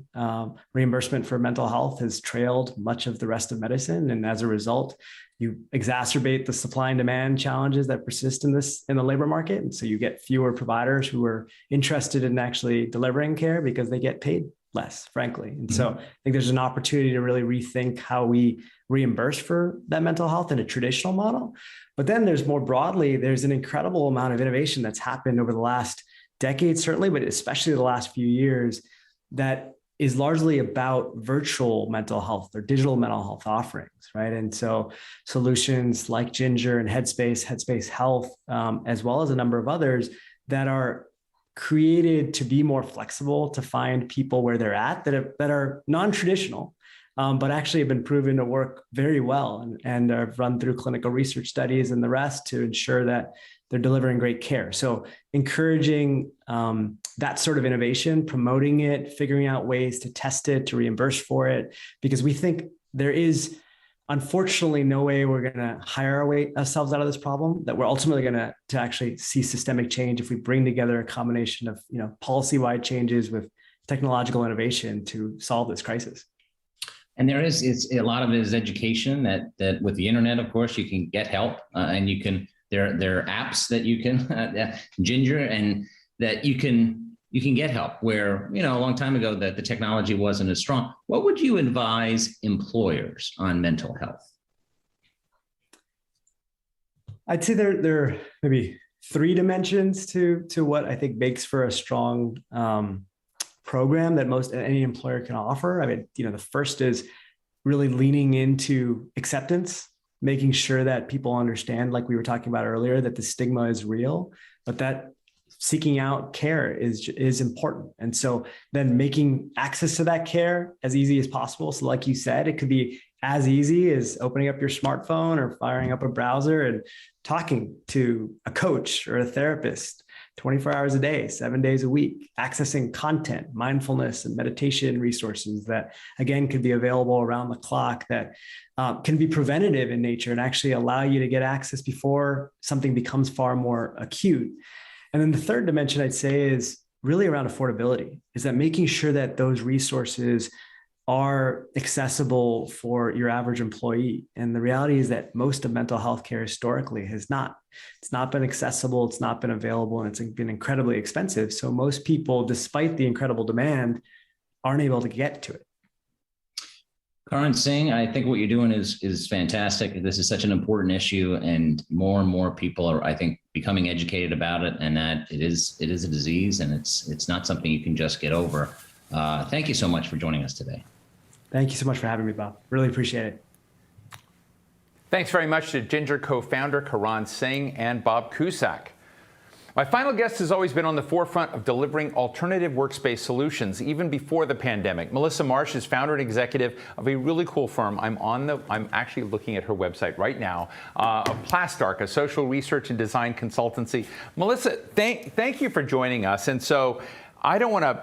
reimbursement for mental health has trailed much of the rest of medicine. And as a result, you exacerbate the supply and demand challenges that persist in the labor market. And so you get fewer providers who are interested in actually delivering care because they get paid less, frankly. And so I think there's an opportunity to really rethink how we reimburse for that mental health in a traditional model. But then there's more broadly, there's an incredible amount of innovation that's happened over the last decade, certainly, but especially the last few years, that is largely about virtual mental health or digital mental health offerings, right? And so solutions like Ginger and Headspace Health, as well as a number of others that are created to be more flexible, to find people where they're at that are non-traditional, but actually have been proven to work very well. And I've run through clinical research studies and the rest to ensure that they're delivering great care. So encouraging that sort of innovation, promoting it, figuring out ways to test it, to reimburse for it, because we think there is unfortunately no way we're going to hire ourselves out of this problem, that we're ultimately going to actually see systemic change if we bring together a combination of policy-wide changes with technological innovation to solve this crisis. And it's a lot of it is education that with the internet, of course, you can get help and you can, there are apps that you can, Ginger, and that you can get help where, a long time ago that the technology wasn't as strong. What would you advise employers on mental health? I'd say there are maybe 3 dimensions to what I think makes for a strong program that any employer can offer. I mean, the first is really leaning into acceptance, making sure that people understand, like we were talking about earlier, that the stigma is real, but that seeking out care is important. And so then making access to that care as easy as possible. So like you said, it could be as easy as opening up your smartphone or firing up a browser and talking to a coach or a therapist 24 hours a day, 7 days a week, accessing content, mindfulness and meditation resources that, again, could be available around the clock, that can be preventative in nature and actually allow you to get access before something becomes far more acute. And then the third dimension I'd say is really around affordability, is that making sure that those resources are accessible for your average employee. And the reality is that most of mental health care historically it's not been accessible, it's not been available, and it's been incredibly expensive. So most people, despite the incredible demand, aren't able to get to it. Karan Singh, I think what you're doing is fantastic. This is such an important issue, and more people are, I think, becoming educated about it, and that it is a disease, and it's not something you can just get over. Thank you so much for joining us today. Thank you so much for having me, Bob. Really appreciate it. Thanks very much to Ginger co-founder Karan Singh and Bob Kossik. My final guest has always been on the forefront of delivering alternative workspace solutions, even before the pandemic. Melissa Marsh is founder and executive of a really cool firm. I'm actually looking at her website right now, Plastark, a social research and design consultancy. Melissa, thank you for joining us. And so I don't want to,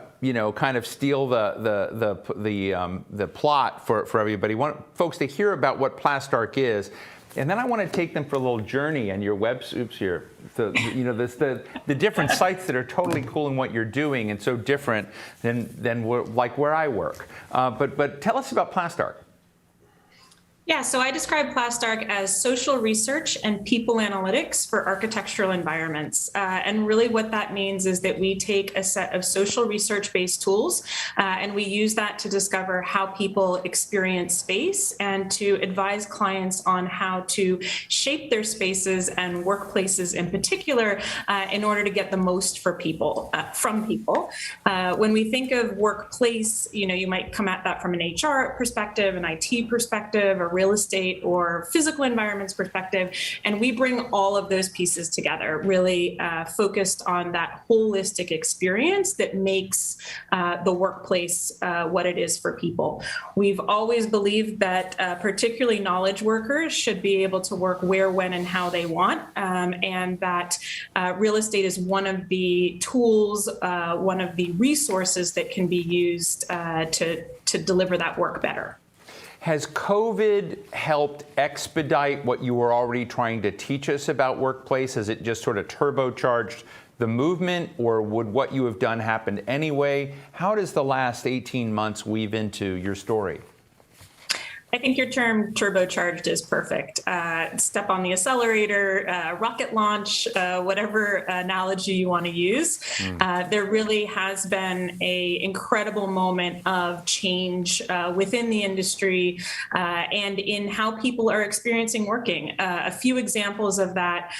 kind of steal the plot for everybody. I want folks to hear about what Plastark is. And then I want to take them for a little journey on your the different sites that are totally cool in what you're doing and so different than where I work. But tell us about Plastark. Yeah, so I describe Plastark as social research and people analytics for architectural environments. And really what that means is that we take a set of social research-based tools and we use that to discover how people experience space and to advise clients on how to shape their spaces and workplaces in particular in order to get the most for people, from people. When we think of workplace, you might come at that from an HR perspective, an IT perspective, a real estate or physical environments perspective. And we bring all of those pieces together, really focused on that holistic experience that makes the workplace what it is for people. We've always believed that particularly knowledge workers should be able to work where, when, and how they want. And that real estate is one of the tools, one of the resources that can be used to deliver that work better. Has COVID helped expedite what you were already trying to teach us about workplace? Has it just sort of turbocharged the movement, or would what you have done happen anyway? How does the last 18 months weave into your story? I think your term turbocharged is perfect. Step on the accelerator, rocket launch, whatever analogy you want to use. There really has been an incredible moment of change within the industry and in how people are experiencing working. A few examples of that,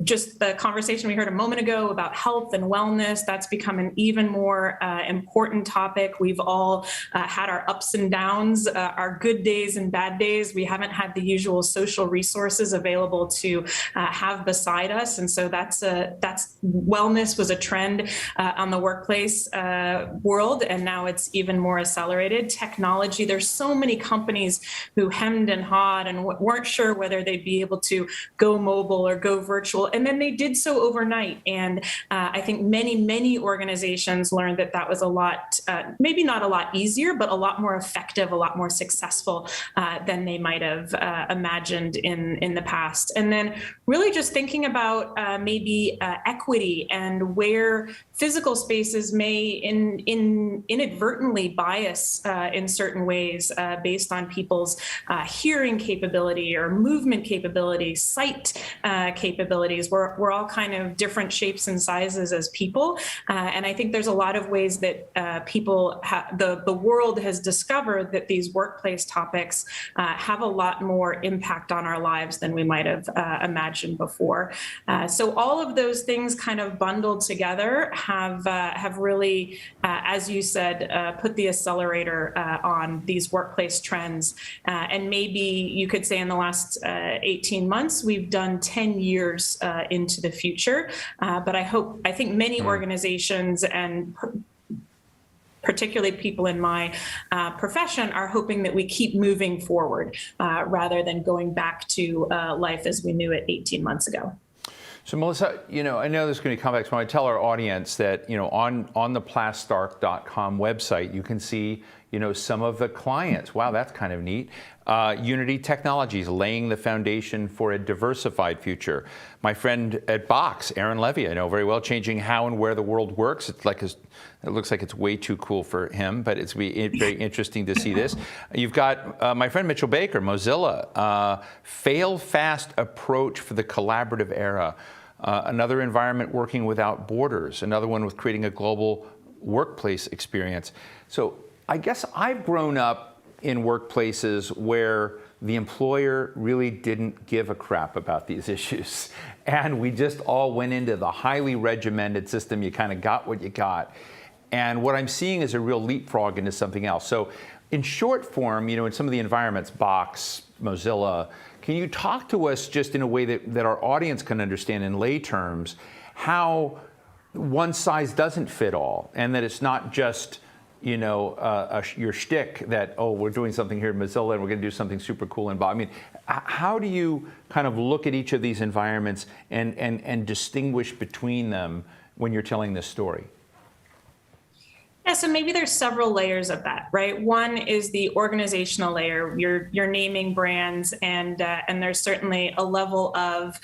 just the conversation we heard a moment ago about health and wellness, that's become an even more important topic. We've all had our ups and downs, our good good days and bad days. We haven't had the usual social resources available to have beside us. And so that's wellness was a trend on the workplace world, and now it's even more accelerated. Technology, there's so many companies who hemmed and hawed and weren't sure whether they'd be able to go mobile or go virtual, and then they did so overnight. And I think many organizations learned that that was a lot, maybe not a lot easier, but a lot more effective, a lot more successful than they might have imagined in the past. And then really just thinking about maybe equity and where physical spaces may inadvertently bias in certain ways based on people's hearing capability or movement capability, sight capabilities. We're all kind of different shapes and sizes as people. And I think there's a lot of ways that the world has discovered that these workplace topics have a lot more impact on our lives than we might have imagined before. So all of those things kind of bundled together have really, as you said, put the accelerator on these workplace trends. And maybe you could say in the last 18 months, we've done 10 years into the future. But I think many organizations and particularly people in my profession are hoping that we keep moving forward rather than going back to life as we knew it 18 months ago. So Melissa, I know this is going to be complex. When I tell our audience that, on the plastarc.com website, you can see, some of the clients. Wow, that's kind of neat. Unity Technologies, laying the foundation for a diversified future. My friend at Box, Aaron Levy, I know very well, changing how and where the world works. It looks like it's way too cool for him, but it's very interesting to see this. You've got my friend Mitchell Baker, Mozilla, fail fast approach for the collaborative era. Another environment working without borders. Another one with creating a global workplace experience. So I guess I've grown up in workplaces where the employer really didn't give a crap about these issues. And we just all went into the highly regimented system. You kind of got what you got. And what I'm seeing is a real leapfrog into something else. So in short form, in some of the environments, Box, Mozilla, can you talk to us just in a way that our audience can understand in lay terms how one size doesn't fit all, and that it's not just your shtick that, we're doing something here at Mozilla and we're going to do something super cool in Bob. I mean, how do you kind of look at each of these environments and distinguish between them when you're telling this story? Yeah, so maybe there's several layers of that, right? One is the organizational layer. You're naming brands, and there's certainly a level of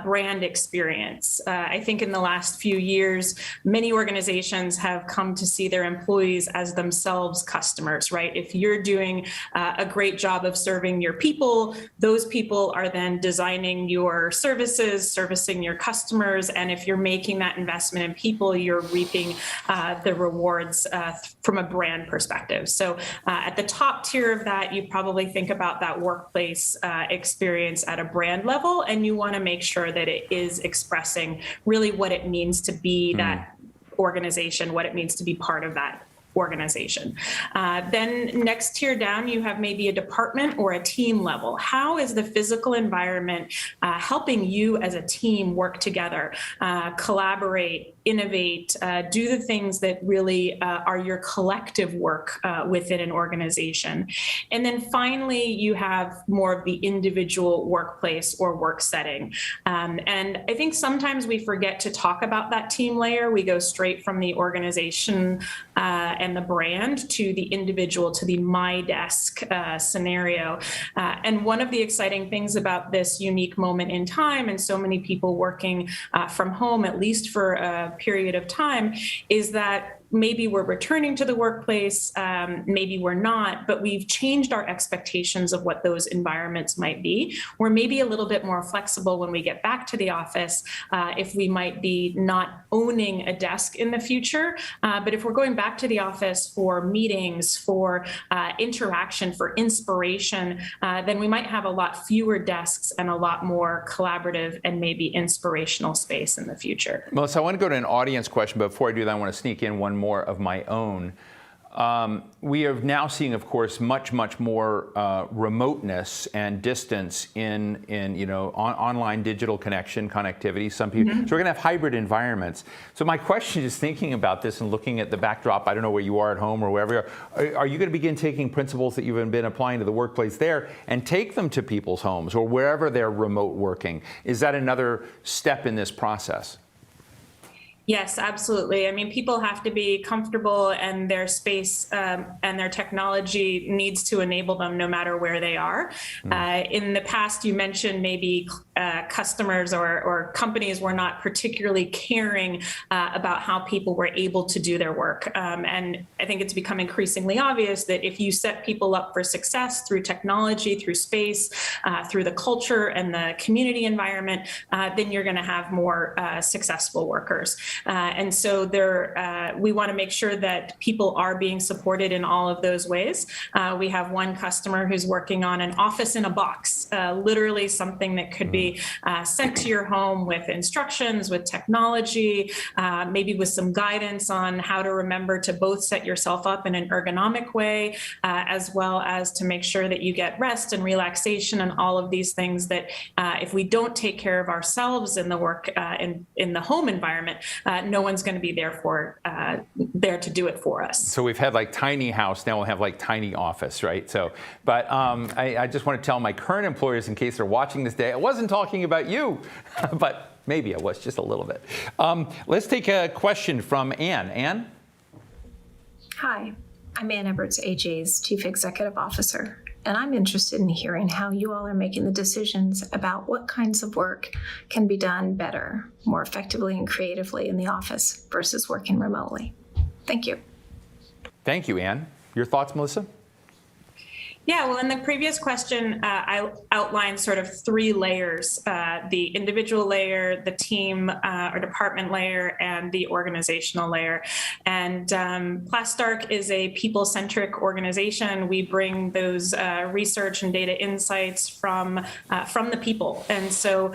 brand experience. I think in the last few years, many organizations have come to see their employees as themselves customers, right? If you're doing a great job of serving your people, those people are then designing your services, servicing your customers, and if you're making that investment in people, you're reaping the rewards from a brand perspective. So at the top tier of that, you probably think about that workplace experience at a brand level, and you want to make sure that it is expressing really what it means to be that organization, what it means to be part of that organization. Then next tier down, you have maybe a department or a team level. How is the physical environment helping you as a team work together, collaborate, innovate, do the things that really are your collective work within an organization? And then finally, you have more of the individual workplace or work setting. And I think sometimes we forget to talk about that team layer. We go straight from the organization and the brand to the individual, to the my desk scenario. And one of the exciting things about this unique moment in time, and so many people working from home, at least for a period of time, is that maybe we're returning to the workplace, maybe we're not, but we've changed our expectations of what those environments might be. We're maybe a little bit more flexible when we get back to the office, if we might be not owning a desk in the future. But if we're going back to the office for meetings, for interaction, for inspiration, then we might have a lot fewer desks and a lot more collaborative and maybe inspirational space in the future. Melissa, I want to go to an audience question, but before I do that, I want to sneak in one more of my own. We are now seeing, of course, much more remoteness and distance in online digital connectivity. Some people, so we're going to have hybrid environments. So my question is, thinking about this and looking at the backdrop, I don't know where you are at home or wherever you are you going to begin taking principles that you've been applying to the workplace there and take them to people's homes or wherever they're remote working? Is that another step in this process? Yes, absolutely. I mean, people have to be comfortable, and their space and their technology needs to enable them no matter where they are. In the past, you mentioned maybe customers or companies were not particularly caring about how people were able to do their work. And I think it's become increasingly obvious that if you set people up for success through technology, through space, through the culture and the community environment, then you're going to have more successful workers. And so we want to make sure that people are being supported in all of those ways. We have one customer who's working on an office in a box, literally something that could be sent to your home with instructions, with technology, maybe with some guidance on how to remember to both set yourself up in an ergonomic way, as well as to make sure that you get rest and relaxation and all of these things that if we don't take care of ourselves in the work in the home environment, no one's going to be there to do it for us. So we've had like tiny house, now we'll have like tiny office, right? So, but I just want to tell my current employers, in case they're watching this day, I wasn't talking about you, but maybe I was just a little bit. Let's take a question from Ann. Ann? Hi, I'm Ann Edwards, AJ's Chief Executive Officer, and I'm interested in hearing how you all are making the decisions about what kinds of work can be done better, more effectively and creatively in the office versus working remotely. Thank you. Thank you, Ann. Your thoughts, Melissa? Yeah, well, in the previous question, I outlined sort of three layers, the individual layer, the team or department layer, and the organizational layer. And Plastark is a people-centric organization. We bring those research and data insights from the people. And so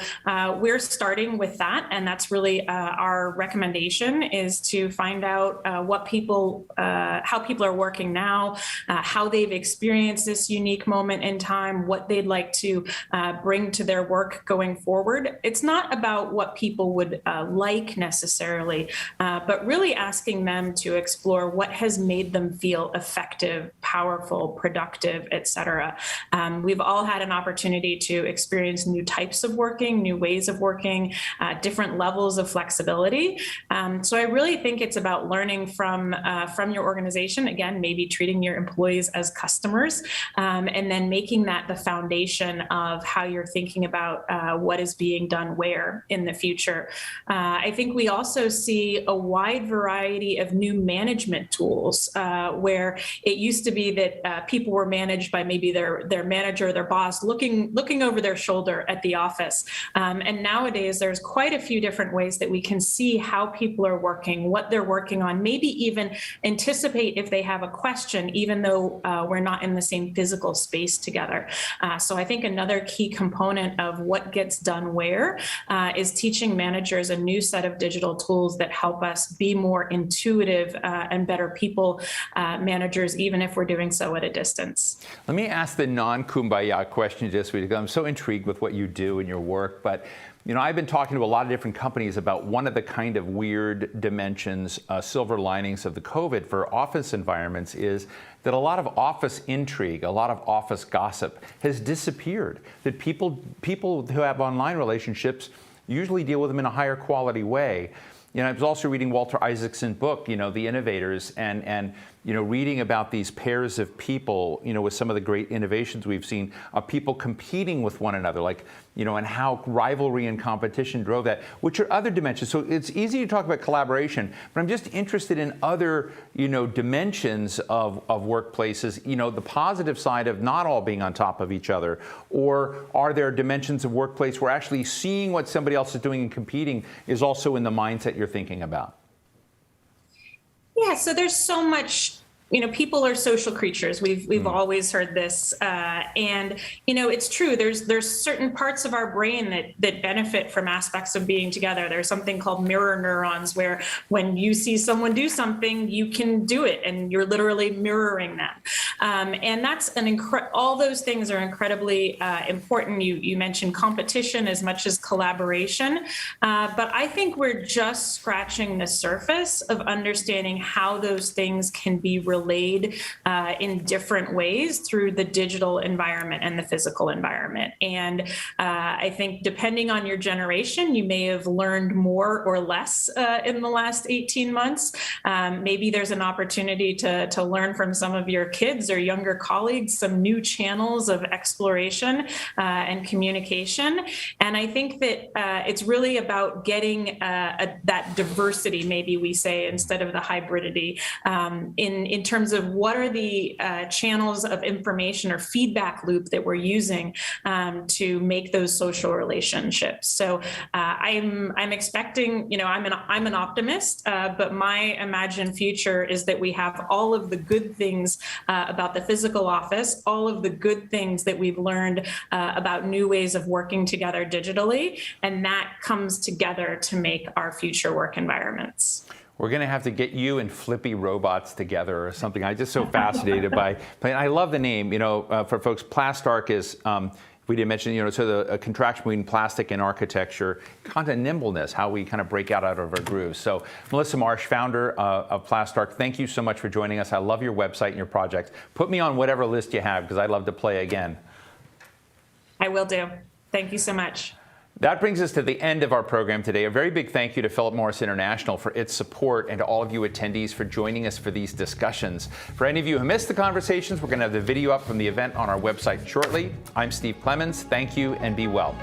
we're starting with that, and that's really our recommendation, is to find out how people are working now, how they've experienced this unique moment in time, what they'd like to bring to their work going forward. It's not about what people would like necessarily, but really asking them to explore what has made them feel effective, powerful, productive, etc. We've all had an opportunity to experience new types of working, new ways of working, different levels of flexibility. So I really think it's about learning from your organization, again, maybe treating your employees as customers, and then making that the foundation of how you're thinking about what is being done where in the future. I think we also see a wide variety of new management tools where it used to be that people were managed by maybe their manager, their boss, looking over their shoulder at the office. And nowadays, there's quite a few different ways that we can see how people are working, what they're working on, maybe even anticipate if they have a question, even though we're not in the same physical space together. So I think another key component of what gets done where is teaching managers a new set of digital tools that help us be more intuitive and better people managers, even if we're doing so at a distance. Let me ask the non-kumbaya question just because I'm so intrigued with what you do in your work. But you know, I've been talking to a lot of different companies about one of the kind of weird dimensions, silver linings of the COVID for office environments is that a lot of office intrigue, a lot of office gossip has disappeared. That people who have online relationships usually deal with them in a higher quality way. You know, I was also reading Walter Isaacson's book, you know, The Innovators, and you know, reading about these pairs of people, you know, with some of the great innovations we've seen, of people competing with one another, like, you know, and how rivalry and competition drove that, which are other dimensions. So it's easy to talk about collaboration, but I'm just interested in other, you know, dimensions of workplaces, you know, the positive side of not all being on top of each other, or are there dimensions of workplace where actually seeing what somebody else is doing and competing is also in the mindset you're thinking about? Yeah, so there's so much people are social creatures. We've always heard this, and it's true. There's certain parts of our brain that benefit from aspects of being together. There's something called mirror neurons, where when you see someone do something, you can do it, and you're literally mirroring them. And that's all those things are incredibly important. You mentioned competition as much as collaboration, but I think we're just scratching the surface of understanding how those things can be relayed in different ways through the digital environment and the physical environment. And I think depending on your generation, you may have learned more or less in the last 18 months. Maybe there's an opportunity to learn from some of your kids or younger colleagues some new channels of exploration and communication. And I think that it's really about getting that diversity, maybe we say, instead of the hybridity, in terms of what are the channels of information or feedback loop that we're using to make those social relationships. So I'm expecting, I'm an optimist, but my imagined future is that we have all of the good things about the physical office, all of the good things that we've learned about new ways of working together digitally, and that comes together to make our future work environments. We're going to have to get you and Flippy robots together or something. I'm just so fascinated by. I love the name. For folks, Plastarc is. We didn't mention, so the contraction between plastic and architecture, content nimbleness, how we kind of break out of our grooves. So Melissa Marsh, founder of Plastarc, thank you so much for joining us. I love your website and your project. Put me on whatever list you have, because I'd love to play again. I will do. Thank you so much. That brings us to the end of our program today. A very big thank you to Philip Morris International for its support, and to all of you attendees for joining us for these discussions. For any of you who missed the conversations, we're going to have the video up from the event on our website shortly. I'm Steve Clemens. Thank you, and be well.